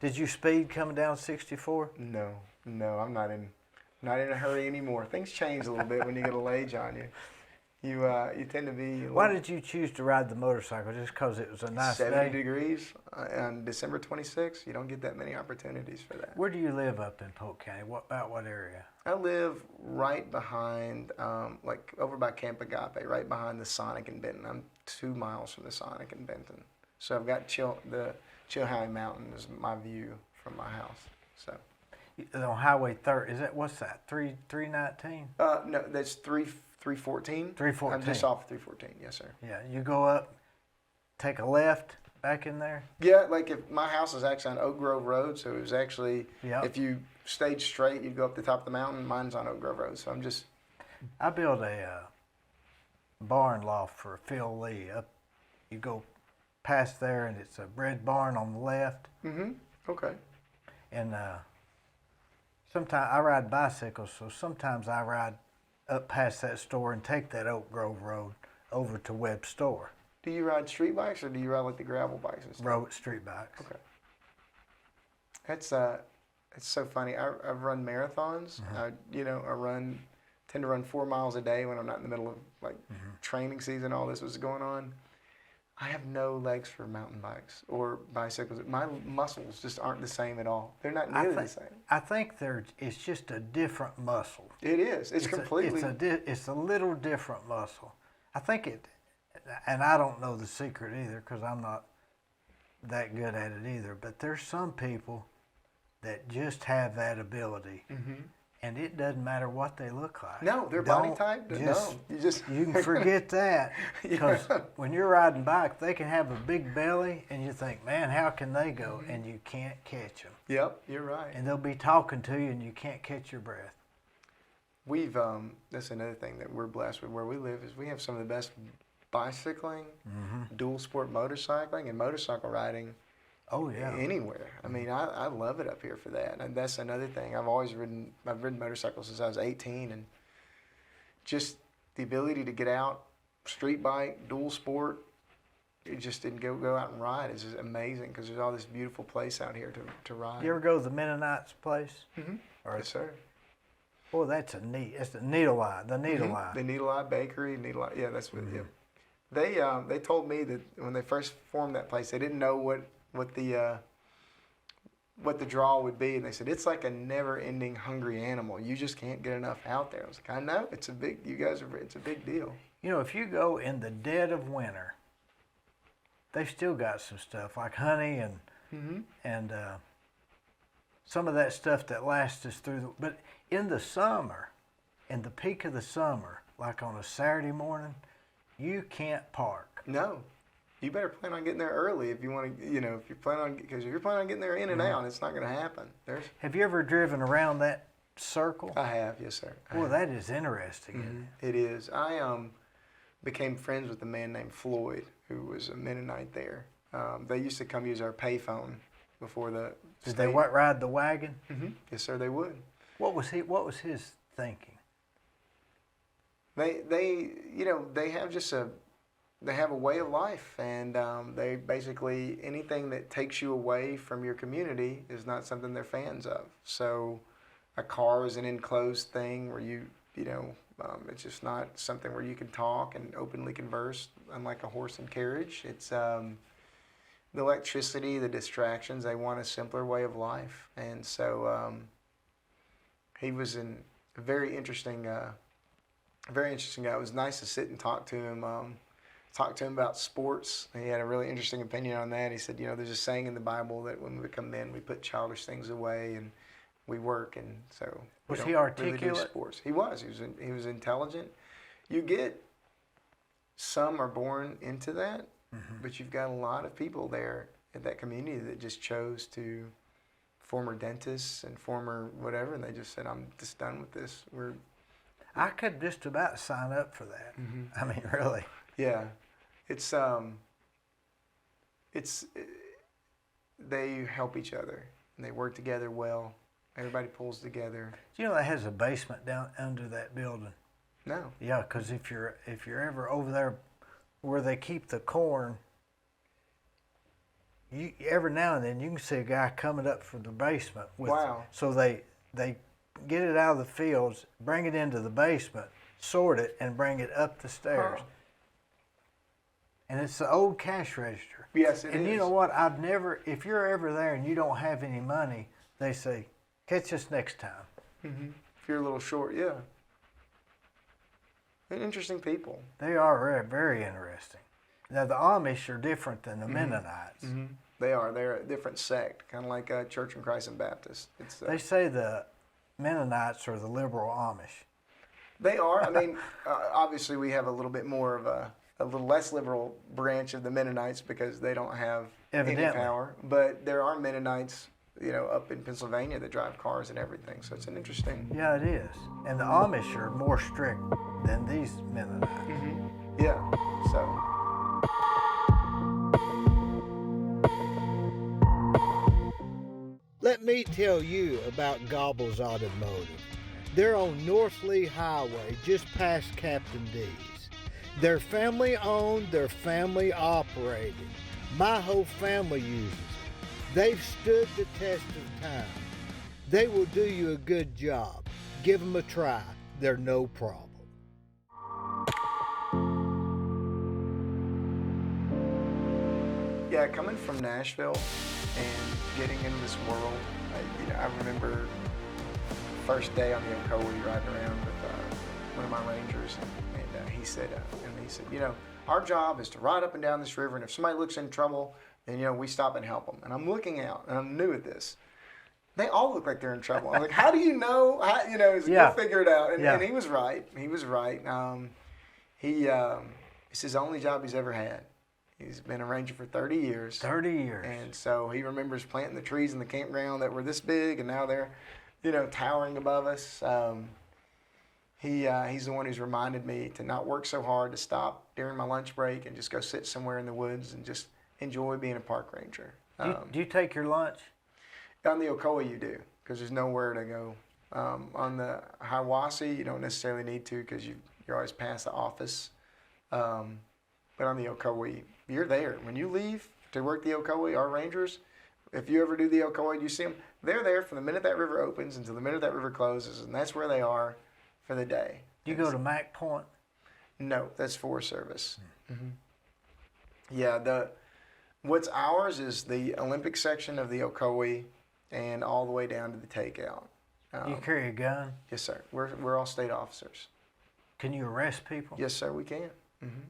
Did you speed coming down 64? No, I'm not in a hurry anymore. Things change a little bit when you get a little age on you. You tend to be. Why did you choose to ride the motorcycle? Just because it was a nice 70 day? degrees on December 26th. You don't get that many opportunities for that. Where do you live up in Polk County? What area? I live right behind, like over by Camp Agape, right behind the Sonic in Benton. I'm 2 miles from the Sonic in Benton. So I've got the Chilhowie Mountain is my view from my house. So On Highway 30, what's that? 319? no, that's 314. 314. I'm just off 314. Yes, sir. Yeah, you go up, take a left back in there. Yeah, like if my house is actually on Oak Grove Road, so it was actually Yep. if you stayed straight, you'd go up the top of the mountain. Mine's on Oak Grove Road, so I'm just. I built a barn loft for Phil Lee. Up, you go past there, and it's a bread barn on the left. Mm-hmm. Okay. And sometimes I ride bicycles, so sometimes I ride up past that store and take that Oak Grove Road over to Webb Store. Do you ride street bikes or do you ride like the gravel bikes and stuff? Road street bikes. Okay. That's it's so funny. I've run marathons. I tend to run 4 miles a day when I'm not in the middle of like training season. All this was going on. I have no legs for mountain bikes or bicycles. My muscles just aren't the same at all. They're not nearly the same. I think it's just a different muscle. It is. It's completely. It's a little different muscle. I think it, and I don't know the secret either because I'm not that good at it either. But there's some people that just have that ability, and it doesn't matter what they look like. No, their body type. No, you can forget that because when you're riding bike, they can have a big belly, and you think, man, how can they go? And you can't catch them. Yep, you're right. And they'll be talking to you, and you can't catch your breath. We've that's another thing that we're blessed with where we live is we have some of the best bicycling, dual sport motorcycling, and motorcycle riding. Oh yeah. Anywhere. I mean, I love it up here for that, and that's another thing. I've ridden motorcycles since I was 18, and just the ability to get out, street bike, dual sport. It just didn't go out and ride. It's just amazing because there's all this beautiful place out here to ride. You ever go to the Mennonites place? Mm-hmm. Yes, sir. Boy, that's it's the Needle Eye. The Needle Eye. The Needle Eye Bakery. Needle Eye. Yeah, that's what. Yeah. They told me that when they first formed that place, they didn't know what the draw would be, and they said it's like a never-ending hungry animal. You just can't get enough out there. I was like, I know, it's a big deal. You know, if you go in the dead of winter, they still got some stuff like honey and some of that stuff that lasts us through. But in the summer, in the peak of the summer, like on a Saturday morning, you can't park. No. You better plan on getting there early if you want to, if you're planning on getting there in and out, it's not going to happen. Have you ever driven around that circle? I have, yes, sir. Boy, that is interesting, isn't it? It is. I became friends with a man named Floyd, who was a Mennonite there. They used to come use our payphone before the Did they ride the wagon? Mm-hmm. Yes, sir, they would. What was his thinking? They have a way of life, and they basically, anything that takes you away from your community is not something they're fans of. So a car is an enclosed thing where it's just not something where you can talk and openly converse, unlike a horse and carriage. It's the electricity, the distractions. They want a simpler way of life. And so he was a very interesting guy. It was nice to sit and talk to him. Talked to him about sports. He had a really interesting opinion on that. He said, there's a saying in the Bible that when we become men, we put childish things away and we work. And so was he articulate? Really do sports. He was. He was intelligent. You get some are born into that, but you've got a lot of people there in that community that just chose to former dentists and former whatever, and they just said, I'm just done with this. I could just about sign up for that. I mean, really. Yeah, they help each other and they work together well. Everybody pulls together. Do you know that has a basement down under that building? No. Yeah, because if you're ever over there where they keep the corn, every now and then you can see a guy coming up from the basement. Wow. So they get it out of the fields, bring it into the basement, sort it, and bring it up the stairs. Huh. And it's the old cash register. Yes, it is. And you know what? If you're ever there and you don't have any money, they say, catch us next time. Mm-hmm. If you're a little short, yeah. And interesting people. They are very interesting. Now, the Amish are different than the Mennonites. Mm-hmm. They are. They're a different sect, kind of like Church of Christ and Baptist. They say the Mennonites are the liberal Amish. They are. I mean, obviously we have a little bit more of a little less liberal branch of the Mennonites because they don't have any power. But there are Mennonites, up in Pennsylvania that drive cars and everything. So it's an interesting. Yeah, it is. And the Amish are more strict than these Mennonites. Mm-hmm. Yeah. So. Let me tell you about Gobbles Automotive. They're on North Lee Highway, just past Captain D's. They're family owned, they're family operated. My whole family uses it. They've stood the test of time. They will do you a good job. Give them a try. They're no problem. Yeah, coming from Nashville and getting into this world, I remember first day on the Ocoee riding around with one of my rangers, and he said, our job is to ride up and down this river, and if somebody looks in trouble, then we stop and help them. And I'm looking out, and I'm new at this. They all look like they're in trouble. I'm like, how do you know? You'll figure it out. And he was right. He was right. It's his only job he's ever had. He's been a ranger for 30 years. 30 years. And so he remembers planting the trees in the campground that were this big, and now they're, towering above us. He's the one who's reminded me to not work so hard, to stop during my lunch break and just go sit somewhere in the woods and just enjoy being a park ranger. Do you take your lunch? On the Ocoee you do, because there's nowhere to go. On the Hiwassee, you don't necessarily need to because you're always past the office. But on the Ocoee, you're there. When you leave to work the Ocoee, our rangers, if you ever do the Ocoee, you see them, they're there from the minute that river opens until the minute that river closes, and that's where they are for the day. Do you go to Mac Point? No, that's Forest Service. Mm-hmm. Yeah, what's ours is the Olympic section of the Ocoee and all the way down to the takeout. Do you carry a gun? Yes, sir. We're all state officers. Can you arrest people? Yes, sir, we can. Mm-hmm.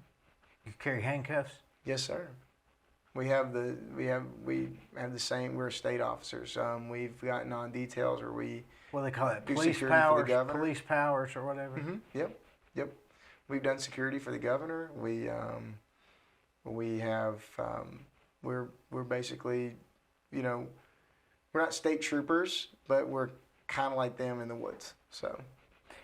You carry handcuffs? Yes, sir. We have the same. We're state officers. We've gotten on details where we Well, they call it do police security for the powers, governor. police powers or whatever. Mm-hmm. Yep. We've done security for the governor. We have we're basically, we're not state troopers, but we're kind of like them in the woods. So.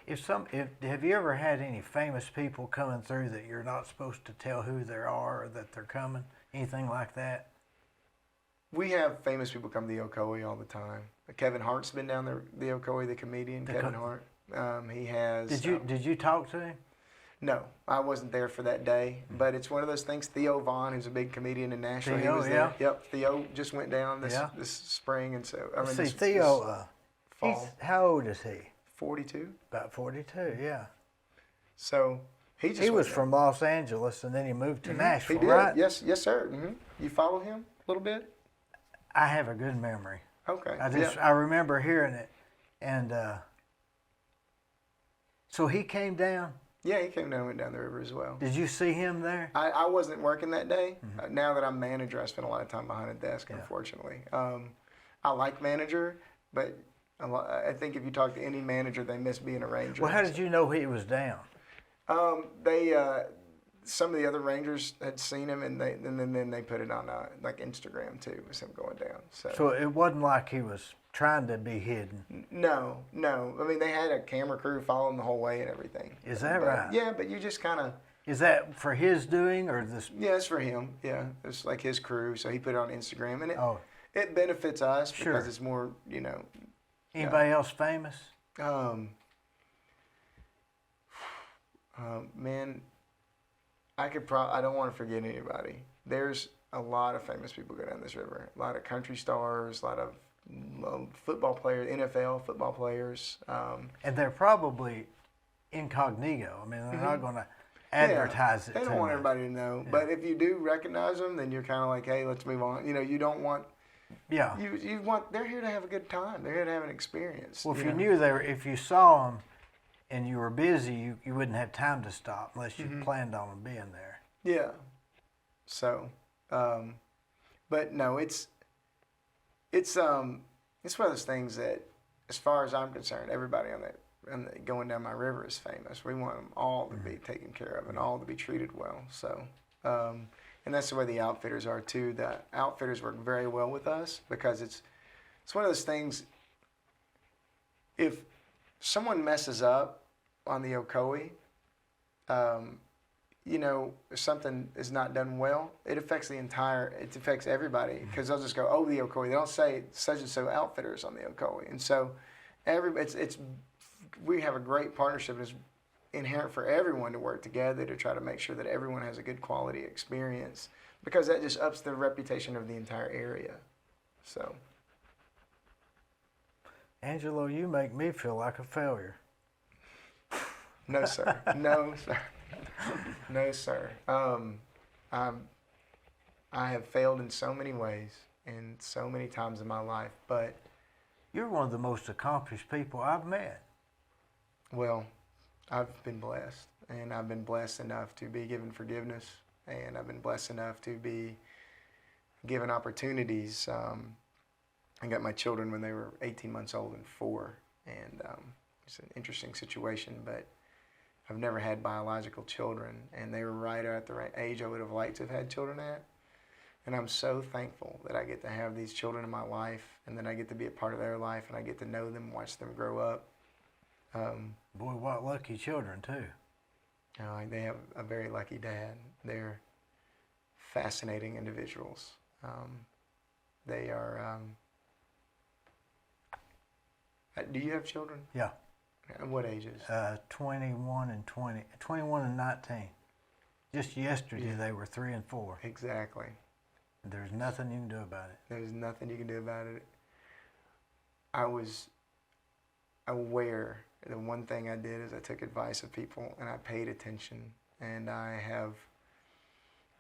Have you ever had any famous people coming through that you're not supposed to tell who they are or that they're coming? Anything like that? We have famous people come to the Ocoee all the time. Kevin Hart's been down there, the Ocoee, the comedian, Kevin Hart. He has. Did you talk to him? No, I wasn't there for that day. But it's one of those things. Theo Vaughn, who's a big comedian in Nashville, he was there. Yep, Theo just went down this spring, and so Theo. Fall. How old is he? 42. About 42, yeah. So he was from Los Angeles, and then he moved to Nashville, he did. right? Yes, sir. Mm-hmm. You follow him a little bit? I have a good memory. Okay. I remember hearing it, and so he came down. Yeah, he came down and went down the river as well. Did you see him there? I wasn't working that day. Now that I'm manager, I spend a lot of time behind a desk, unfortunately. I like manager, but I think if you talk to any manager, they miss being a ranger. Well, how did you know he was down? Some of the other rangers had seen him, and then they put it on like Instagram too, with him going down. So it wasn't like he was trying to be hidden. No. I mean, they had a camera crew follow him the whole way and everything. Is that right? Yeah, but you just kind of. Is that for his doing or this? Yeah, it's for him. Yeah, it's like his crew, so he put it on Instagram, and it benefits us because it's more, Anybody else famous? Man, I don't want to forget anybody. There's a lot of famous people go down this river. A lot of country stars, a lot of football players, NFL football players. And they're probably incognito. I mean, they're not going to advertise it. They don't want everybody to know. Yeah. But if you do recognize them, then you're kind of like, hey, let's move on. You don't want. Yeah. You want. They're here to have a good time. They're here to have an experience. Well, if you saw them, and you were busy, you wouldn't have time to stop unless you planned on them being there. Yeah. So, but no, it's one of those things that, as far as I'm concerned, everybody on going down my river is famous. We want them all to be taken care of and all to be treated well. So, and that's the way the outfitters are too. The outfitters work very well with us because it's one of those things. If someone messes up on the Ocoee, if something is not done well, it affects everybody because they'll just go, oh, the Ocoee. They don't say such and so outfitters on the Ocoee. And so we have a great partnership. It's inherent for everyone to work together to try to make sure that everyone has a good quality experience because that just ups the reputation of the entire area. So. Angelo, you make me feel like a failure. No, sir. No, sir. No, sir. I have failed in so many ways and so many times in my life, but you're one of the most accomplished people I've met. Well, I've been blessed, and I've been blessed enough to be given forgiveness, and I've been blessed enough to be given opportunities. I got my children when they were 18 months old and 4, and it's an interesting situation, but I've never had biological children, and they were right at the right age I would have liked to have had children at. And I'm so thankful that I get to have these children in my life, and then I get to be a part of their life, and I get to know them, watch them grow up. Boy, what lucky children, too. They have a very lucky dad. They're fascinating individuals. They are... do you have children? Yeah. At what ages? 21 and 20, 21 and 19. Just yesterday, they were 3 and 4. Exactly. There's nothing you can do about it. There's nothing you can do about it. I was aware. The one thing I did is I took advice of people and I paid attention, and I have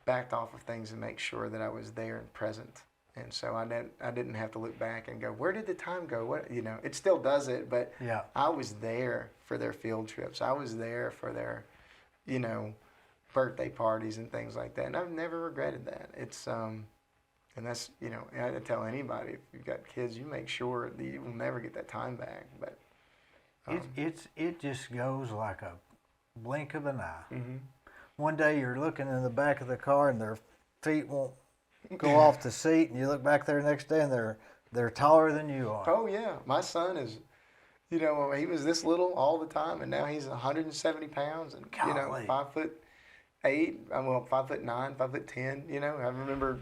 backed off of things to make sure that I was there and present. And so I didn't have to look back and go, where did the time go? What, it still does it, but yeah. I was there for their field trips. I was there for their, birthday parties and things like that. And I've never regretted that. It's, and that's, I tell anybody, if you've got kids, you make sure that you will never get that time back. But it just goes like a blink of an eye. Mm-hmm. One day you're looking in the back of the car and their feet won't go off the seat, and you look back there the next day and they're taller than you are. Oh yeah, my son is, he was this little all the time, and now he's 170 pounds and Golly. 5'8". 5'9", 5'10". I remember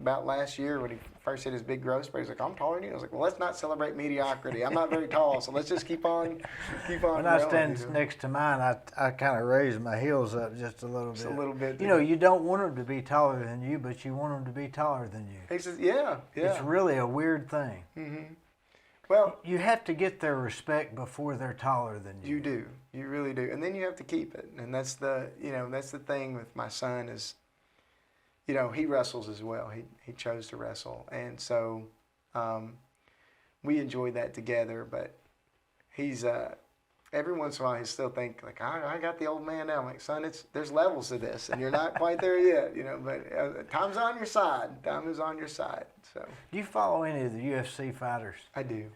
about last year when he first hit his big growth spurt. He's like, I'm taller than you. I was like, well, let's not celebrate mediocrity. I'm not very tall, so let's just keep on. When I stand next to mine, I kind of raise my heels up just a little bit. Just a little bit. You don't want them to be taller than you, but you want them to be taller than you. He says, yeah. It's really a weird thing. Mm-hmm. Well, you have to get their respect before they're taller than you. You do. You really do. And then you have to keep it. And that's the thing with my son is, he wrestles as well. He chose to wrestle. And so we enjoy that together. But he's, every once in a while, he still think, like, I got the old man now. I'm like, son, there's levels to this, and you're not quite there yet, But time's on your side. Time is on your side. So. Do you follow any of the UFC fighters? I do.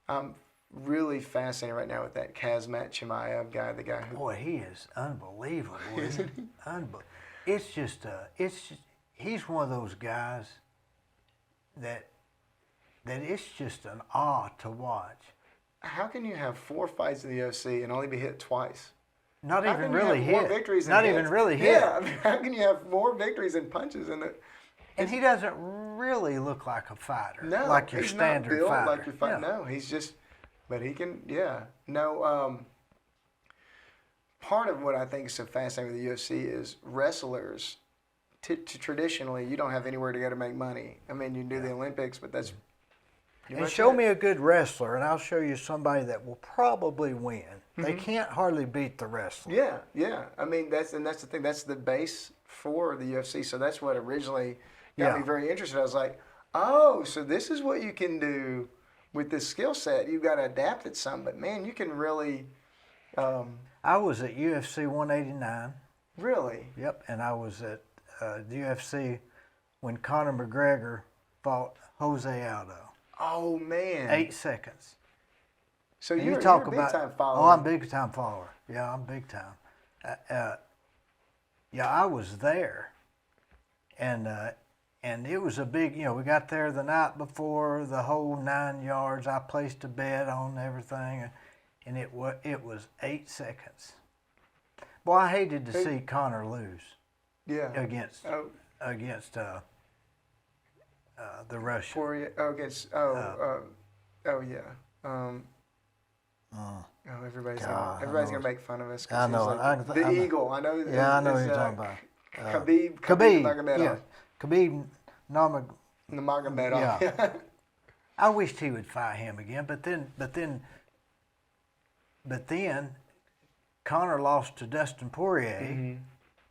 I'm really fascinated right now with that Kazmat Chimaev guy, the guy who... Boy, he is unbelievable, isn't he? He's one of those guys that it's just an awe to watch. How can you have 4 fights in the UFC and only be hit twice? Not even really hit. Not even really hit. Yeah, how can you have more victories than punches in it? And he doesn't really look like a fighter. No, like your he's standard not built fighter. like your fighter. Yeah. No, he's just, but he can, yeah. No, part of what I think is so fascinating with the UFC is wrestlers traditionally, you don't have anywhere to go to make money. I mean, you can do the Olympics, but that's pretty And much show it. me a good wrestler, and I'll show you somebody that will probably win. They can't hardly beat the wrestler. Yeah. I mean, that's the thing. That's the base for the UFC. So that's what originally got me very interested. I was like, oh, so this is what you can do with this skill set. You've got to adapt it some, but man, you can really, I was at UFC 189. really. Yep, and I was at the UFC when Conor McGregor fought Jose Aldo. Oh man. 8 seconds. So And you're talk a big about time follower. Oh, I'm a big time follower. Yeah, I'm big time. Yeah, I was there, and it was a big. We got there the night before, the whole 9 yards. I placed a bet on everything, and it was 8 seconds. Boy, I hated to see Conor lose Yeah. against the Russian. Everybody's God, gonna make fun of us. 'Cause I he's know. like the Eagle. I know. Yeah, I know who you're talking about. Khabib Nurmagomedov. Yeah, Khabib Nurmagomedov. Yeah. I wished he would fight him again, but then Conor lost to Dustin Poirier,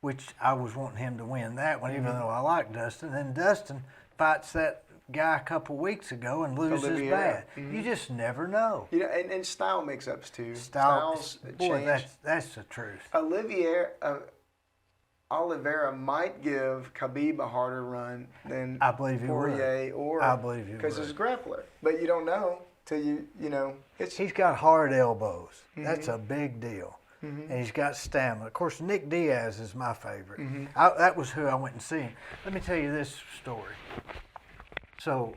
which I was wanting him to win that one, even though I like Dustin. Then Dustin fights that guy a couple weeks ago and loses Oliveira. bad. You just never know. And style mix-ups too. Styles, boy, change. that's the truth. Oliveira might give Khabib a harder run than I believe he Poirier, would. I believe he because would. he's a grappler. But you don't know till He's got hard elbows. That's a big deal. And he's got stamina. Of course, Nick Diaz is my favorite. That was who I went and see. Let me tell you this story. So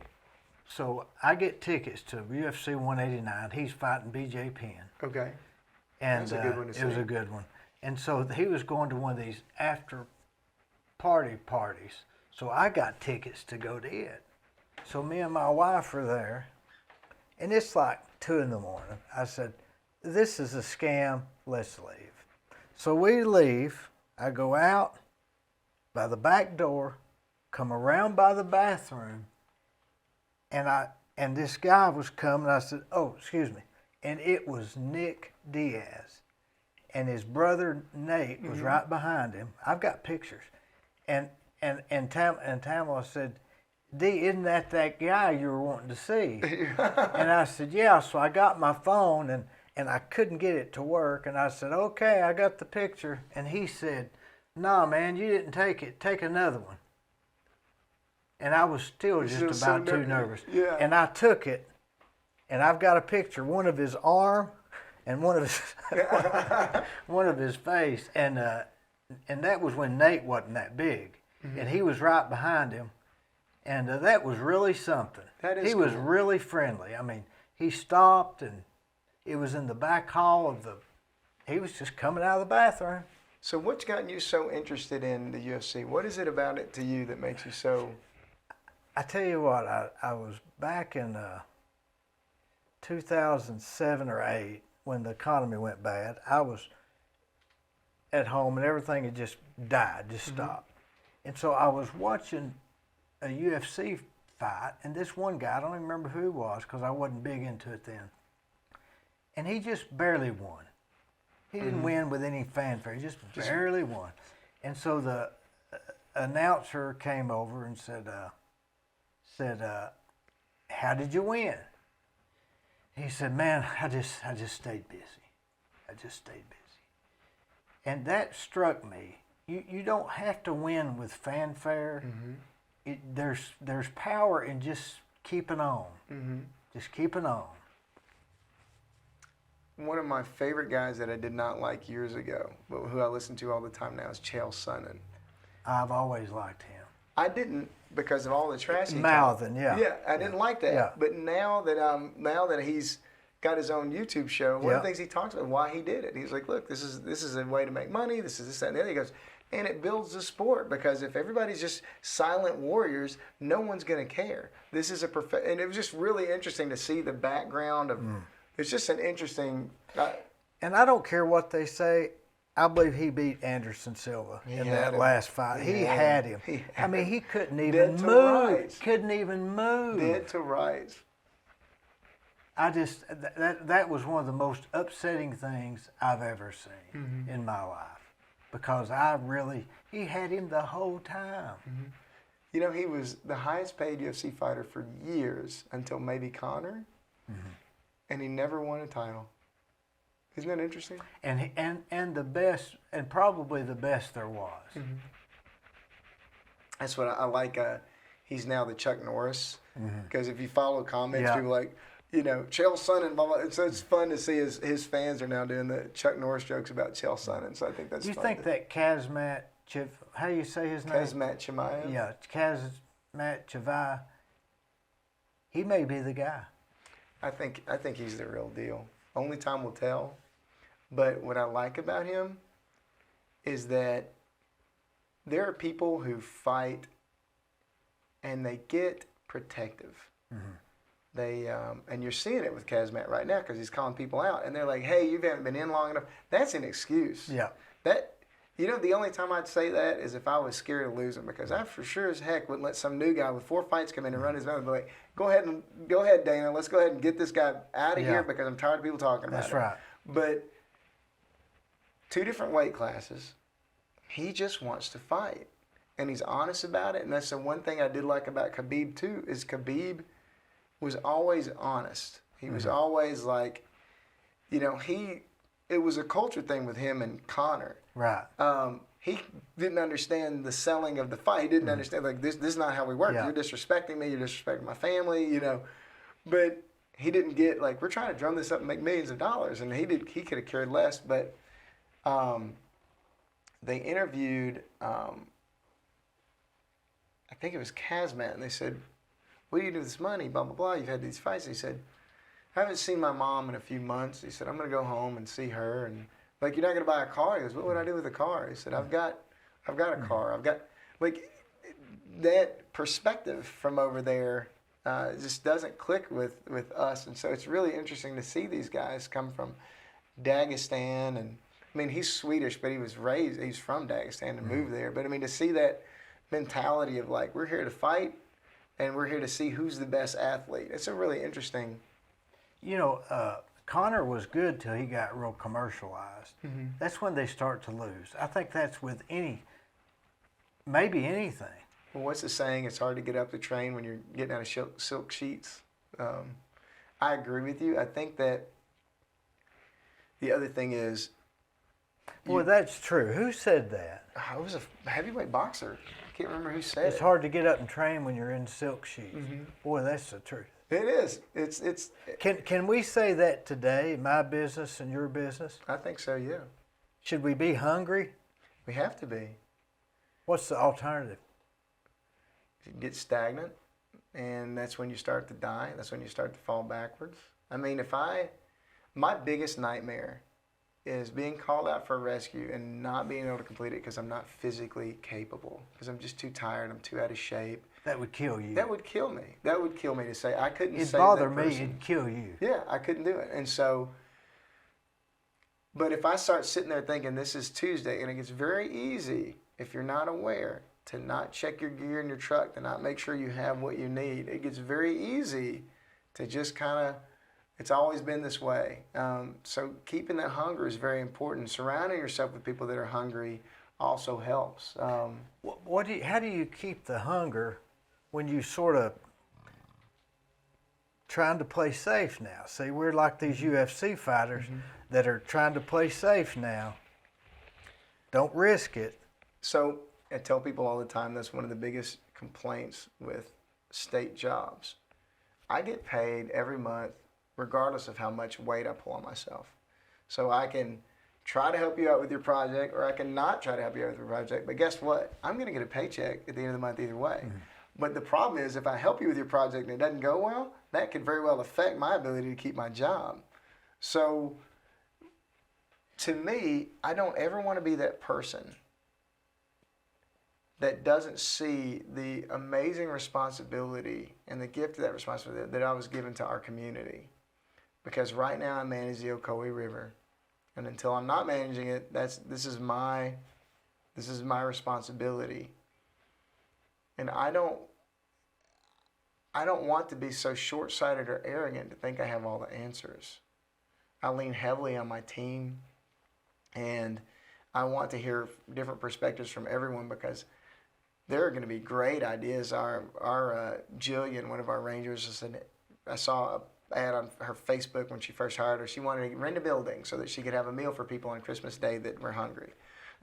I get tickets to UFC 189. He's fighting BJ Penn. Okay. And That's a good one to it was see. a good one. And so he was going to one of these after parties. So I got tickets to go to it. So me and my wife are there, and it's like 2 a.m. I said, "This is a scam. Let's leave." So we leave. I go out by the back door, come around by the bathroom, and this guy was coming. I said, "Oh, excuse me," and it was Nick Diaz. And his brother Nate was right behind him. I've got pictures. And Tamala said, "Dee, isn't that guy you were wanting to see?" And I said, "Yeah." So I got my phone and I couldn't get it to work. And I said, "Okay, I got the picture." And he said, "Nah, man, you didn't take it. Take another one." And I was still just about too nervous. Yeah. And I took it, and I've got a picture, one of his arm and one of his face, and that was when Nate wasn't that big, and he was right behind him, and that was really something. He was really friendly. I mean, he stopped, and it was in the back hall he was just coming out of the bathroom. So what's gotten you so interested in the UFC? What is it about it to you that makes you so? I tell you what, I was back in 2007 or 8 when the economy went bad. I was at home and everything had just died, just stopped. And so I was watching a UFC fight, and this one guy, I don't even remember who he was because I wasn't big into it then, and he just barely won. He didn't win with any fanfare, he just barely won. And so the announcer came over and said, "How did you win?" He said, "Man, I just stayed busy. I just stayed busy." And that struck me. You don't have to win with fanfare. There's power in just keeping on. Just keeping on. One of my favorite guys that I did not like years ago, but who I listen to all the time now, is Chael Sonnen. I've always liked him. I didn't because of all the trash he Mouthing, talked. yeah. I didn't like that. Yeah. But now that he's got his own YouTube show, one of the things he talks about why he did it. He's like, "Look, this is a way to make money. This is this, that, and the other." He goes, and it builds the sport because if everybody's just silent warriors, no one's going to care. This is and it was just really interesting to see the background of. It's just an interesting. And I don't care what they say. I believe he beat Anderson Silva He in had that him. last fight. He had him. He I had mean, him. he couldn't Dead even to move. rights. Couldn't even move. Dead to rights. I just that was one of the most upsetting things I've ever seen in my life, because he had him the whole time. You know, he was the highest paid UFC fighter for years until maybe Conor, and he never won a title. Isn't that interesting? And the best, and probably the best there was. That's what I like. He's now the Chuck Norris, because if you follow comments, people like, you know, Chael Sonnen, blah, blah. So it's fun to see his fans are now doing the Chuck Norris jokes about Chael Sonnen. So I think that's Do you fun. think that Kazmat, how do you say his name? Kazmat Chimaev? Yeah, Kazmat Chimaev, he may be the guy. I think he's the real deal. Only time will tell. But what I like about him is that there are people who fight and they get protective. They and you're seeing it with Kazmat right now, because he's calling people out, and they're like, "Hey, you haven't been in long enough." That's an excuse. Yeah. That, you know, the only time I'd say that is if I was scared of losing, because I for sure as heck wouldn't let some new guy with 4 fights come in and run his mouth and be like, "Go ahead, Dana. Let's go ahead and get this guy out of here, because I'm tired of people talking about it." That's right. But 2 different weight classes. He just wants to fight, and he's honest about it. And that's the one thing I did like about Khabib too, is Khabib was always honest. He was always like, you know, it was a culture thing with him and Conor. Right. He didn't understand the selling of the fight. He didn't understand, like, this is not how we work. Yeah. You're disrespecting me. You're disrespecting my family, you know. But he didn't get, like, we're trying to drum this up and make millions of dollars. And he could have cared less. But they interviewed, I think it was Kazmat, and they said, "What do you do with this money? Blah, blah, blah. You've had these fights." He said, "I haven't seen my mom in a few months." He said, "I'm going to go home and see her." And, like, "You're not going to buy a car?" He goes, "What would I do with a car?" He said, I've got a car. I've got, like, that perspective from over there just doesn't click with us. And so it's really interesting to see these guys come from Dagestan. And, I mean, he's Swedish, but he's from Dagestan and moved there. But, I mean, to see that mentality of, like, we're here to fight, and we're here to see who's the best athlete. It's a really interesting. You know, Conor was good till he got real commercialized. That's when they start to lose. I think that's with maybe anything. Well, what's the saying? It's hard to get up the train when you're getting out of silk sheets. I agree with you. I think that the other thing is. Well, that's true. Who said that? I was a heavyweight boxer. I can't remember who said It's it. hard to get up and train when you're in silk sheets. Boy, that's the truth. It is. It's. Can we say that today, my business and your business? I think so. Yeah. Should we be hungry? We have to be. What's the alternative? You get stagnant, and that's when you start to die. That's when you start to fall backwards. I mean, my biggest nightmare is being called out for a rescue and not being able to complete it because I'm not physically capable, because I'm just too tired. I'm too out of shape. That would kill you. That would kill me. That would kill me to say I couldn't save It'd bother that me. person. It'd kill you. Yeah, I couldn't do it. And so, but if I start sitting there thinking this is Tuesday, and it gets very easy if you're not aware to not check your gear in your truck, to not make sure you have what you need. It gets very easy to just kind of, it's always been this way. So keeping that hunger is very important. Surrounding yourself with people that are hungry also helps. How do you keep the hunger when you sort of trying to play safe now? See, we're like these UFC fighters that are trying to play safe now. Don't risk it. So I tell people all the time that's one of the biggest complaints with state jobs. I get paid every month regardless of how much weight I pull on myself. So I can try to help you out with your project, or I can not try to help you out with your project. But guess what? I'm going to get a paycheck at the end of the month either way. But the problem is, if I help you with your project and it doesn't go well, that could very well affect my ability to keep my job. So to me, I don't ever want to be that person that doesn't see the amazing responsibility and the gift of that responsibility that I was given to our community. Because right now I manage the Ocoee River. And until I'm not managing it, this is my responsibility. And I don't want to be so short-sighted or arrogant to think I have all the answers. I lean heavily on my team, and I want to hear different perspectives from everyone because there are going to be great ideas. Our Jillian, one of our rangers, I saw an ad on her Facebook when she first hired her. She wanted to rent a building so that she could have a meal for people on Christmas Day that were hungry.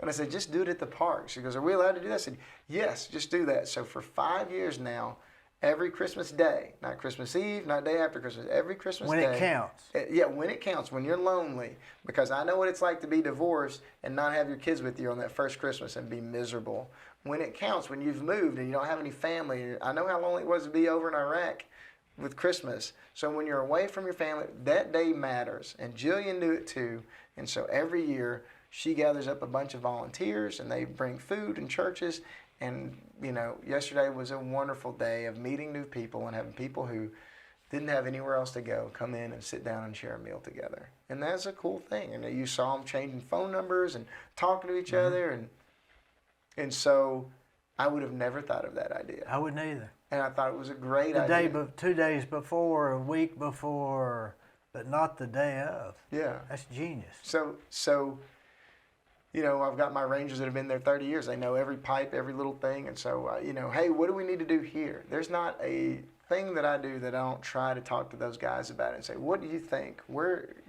And I said, just do it at the park. She goes, are we allowed to do that? I said, yes, just do that. So for 5 years now, every Christmas Day, not Christmas Eve, not day after Christmas, every Christmas when day. When it counts. Yeah, when it counts, when you're lonely. Because I know what it's like to be divorced and not have your kids with you on that first Christmas and be miserable. When it counts, when you've moved and you don't have any family. I know how lonely it was to be over in Iraq with Christmas. So when you're away from your family, that day matters. And Jillian knew it too. And so every year, she gathers up a bunch of volunteers and they bring food in churches. And, yesterday was a wonderful day of meeting new people and having people who didn't have anywhere else to go come in and sit down and share a meal together. And that's a cool thing. And you saw them changing phone numbers and talking to each other. And so I would have never thought of that idea. I wouldn't either. And I thought it was a great idea. 2 days before, a week before, but not the day of. Yeah. That's genius. So I've got my rangers that have been there 30 years. They know every pipe, every little thing. And so, hey, what do we need to do here? There's not a thing that I do that I don't try to talk to those guys about it and say, what do you think? And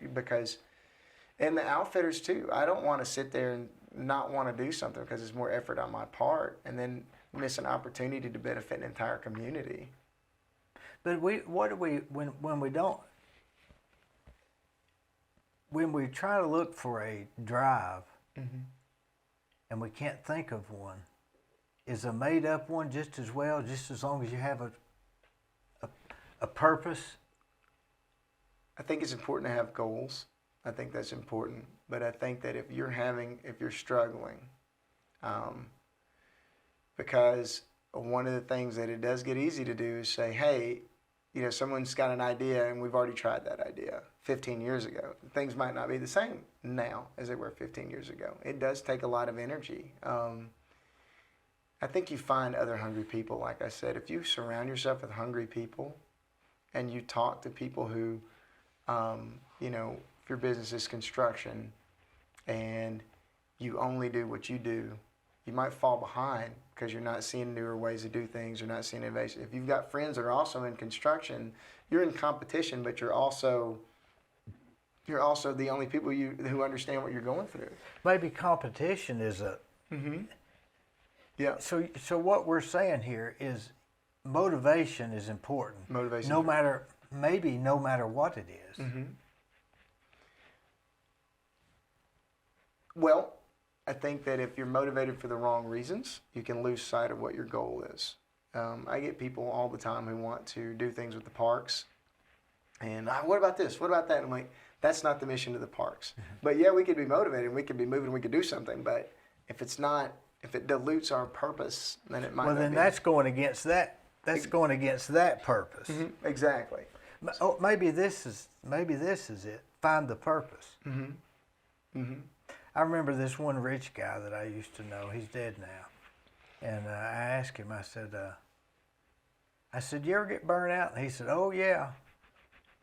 the outfitters too. I don't want to sit there and not want to do something because it's more effort on my part and then miss an opportunity to benefit an entire community. But when we try to look for a drive, mm-hmm. and we can't think of one, is a made-up one just as well, just as long as you have a purpose? I think it's important to have goals. I think that's important. But I think that if you're struggling, because one of the things that it does get easy to do is say, hey, someone's got an idea and we've already tried that idea 15 years ago. Things might not be the same now as they were 15 years ago. It does take a lot of energy. I think you find other hungry people, like I said. If you surround yourself with hungry people and you talk to people who, if your business is construction and you only do what you do, you might fall behind because you're not seeing newer ways to do things. You're not seeing innovation. If you've got friends that are also in construction, you're in competition, but you're also the only people who understand what you're going through. Maybe competition is a. Mm-hmm. Yeah. So what we're saying here is motivation is important. Motivation. No matter what it is. Mm-hmm. Well, I think that if you're motivated for the wrong reasons, you can lose sight of what your goal is. I get people all the time who want to do things with the parks. And what about this? What about that? And I'm like, that's not the mission of the parks. Mm-hmm. But yeah, we could be motivated, we could be moving, we could do something. But if it dilutes our purpose, then it might not be. Well, then that's going against that. That's going against that purpose. Mm-hmm. Exactly. Oh, maybe this is it. Find the purpose. Mm-hmm. Mm-hmm. I remember this one rich guy that I used to know. He's dead now. And I asked him, I said, you ever get burned out? And he said, oh, yeah.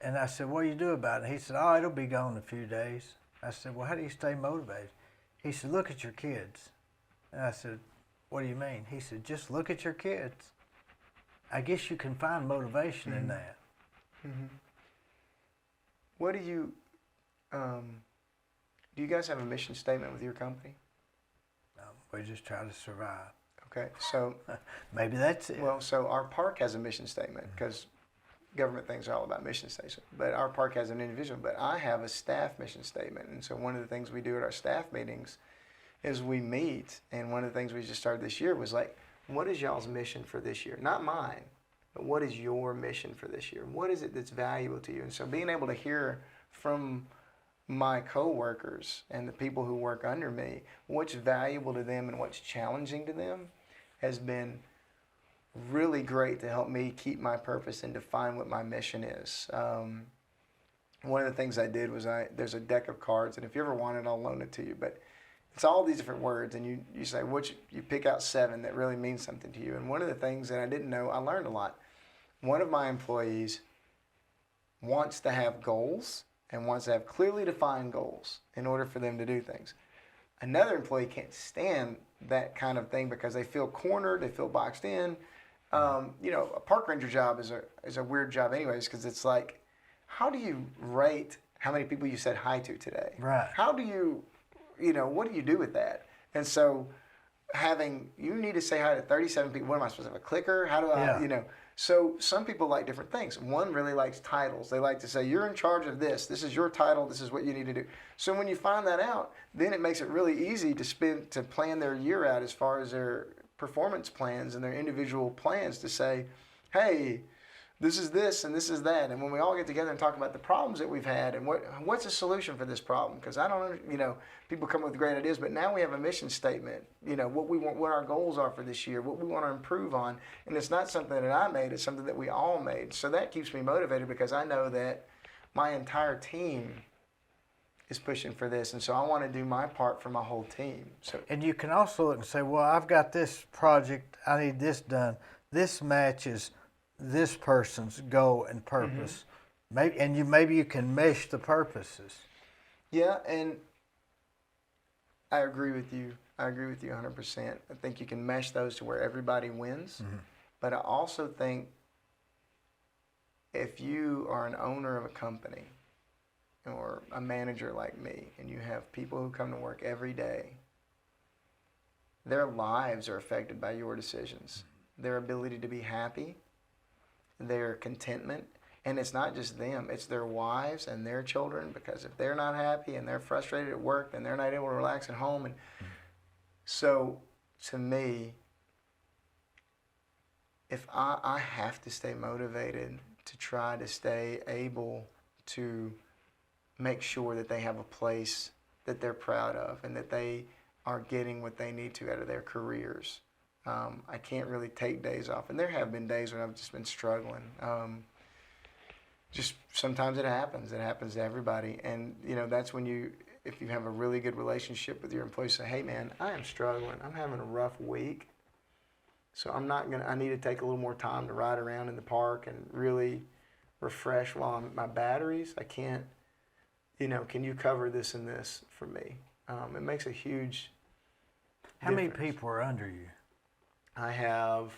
And I said, what do you do about it? He said, oh, it'll be gone in a few days. I said, well, how do you stay motivated? He said, look at your kids. And I said, what do you mean? He said, just look at your kids. I guess you can find motivation mm-hmm. in that. Mm-hmm. What do you guys have a mission statement with your company? No, we just try to survive. Okay, so. Maybe that's it. Well, so our park has a mission statement because government things are all about mission statement. But our park has an individual, but I have a staff mission statement. And so one of the things we do at our staff meetings is we meet, and one of the things we just started this year was like, what is y'all's mission for this year? Not mine, but what is your mission for this year? What is it that's valuable to you? And so being able to hear from my coworkers and the people who work under me, what's valuable to them and what's challenging to them has been really great to help me keep my purpose and define what my mission is. one of the things I did was there's a deck of cards, and if you ever want it, I'll loan it to you. But it's all these different words, and you say you pick out 7 that really mean something to you. And one of the things that I didn't know, I learned a lot. One of my employees wants to have goals and wants to have clearly defined goals in order for them to do things. Another employee can't stand that kind of thing because they feel cornered, they feel boxed in. A park ranger job is a weird job anyways, because it's like, how do you rate how many people you said hi to today? Right. How do you, what do you do with that? And so you need to say hi to 37 people. What am I supposed to have, a clicker? How do I, So some people like different things. One really likes titles. They like to say, you're in charge of this. This is your title. This is what you need to do. So when you find that out, then it makes it really easy to plan their year out as far as their performance plans and their individual plans to say, hey, this is this and this is that. And when we all get together and talk about the problems that we've had and what's the solution for this problem, because I don't, people come up with great ideas, but now we have a mission statement, what we want, what our goals are for this year, what we want to improve on. And it's not something that I made, it's something that we all made. So that keeps me motivated because I know that my entire team is pushing for this. And so I want to do my part for my whole team. So, and you can also look and say, well, I've got this project, I need this done. This matches this person's goal and purpose. Maybe you can mesh the purposes. Yeah, and I agree with you. I agree with you 100%. I think you can mesh those to where everybody wins. But I also think if you are an owner of a company or a manager like me and you have people who come to work every day, their lives are affected by your decisions. Their ability to be happy, their contentment, and it's not just them, it's their wives and their children, because if they're not happy and they're frustrated at work, then they're not able to relax at home. And so to me, if I have to stay motivated to try to stay able to make sure that they have a place that they're proud of and that they are getting what they need to out of their careers. I can't really take days off. And there have been days when I've just been struggling. Just sometimes it happens. It happens to everybody. And, that's when if you have a really good relationship with your employees, say, hey, man, I am struggling. I'm having a rough week. So I need to take a little more time to ride around in the park and really refresh while my batteries. I can't, can you cover this and this for me? It makes a huge How many people are under you? I have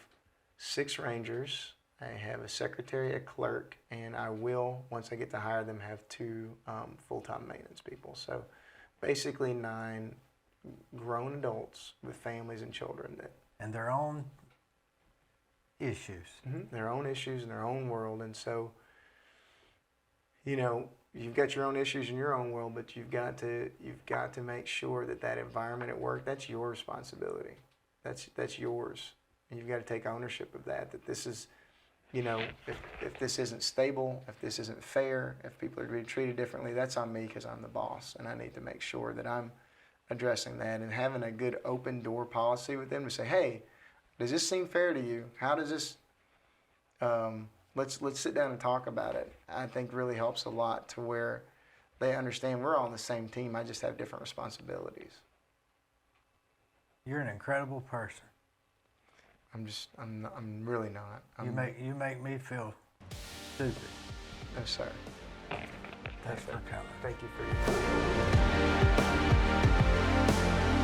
6 rangers. I have a secretary, a clerk, and I will, once I get to hire them, have 2 full-time maintenance people. So basically 9 grown adults with families and children. And their own issues. Their own issues in their own world. And so, you've got your own issues in your own world, but you've got to make sure that environment at work, that's your responsibility. That's yours. And you've got to take ownership of that this is, if this isn't stable, if this isn't fair, if people are being treated differently, that's on me because I'm the boss. And I need to make sure that I'm addressing that and having a good open door policy with them to say, hey, does this seem fair to you? How does this, let's sit down and talk about it. I think really helps a lot to where they understand we're all on the same team. I just have different responsibilities. You're an incredible person. I'm really not. You make me feel stupid. No, sir. Thanks for coming. Thank you for your time.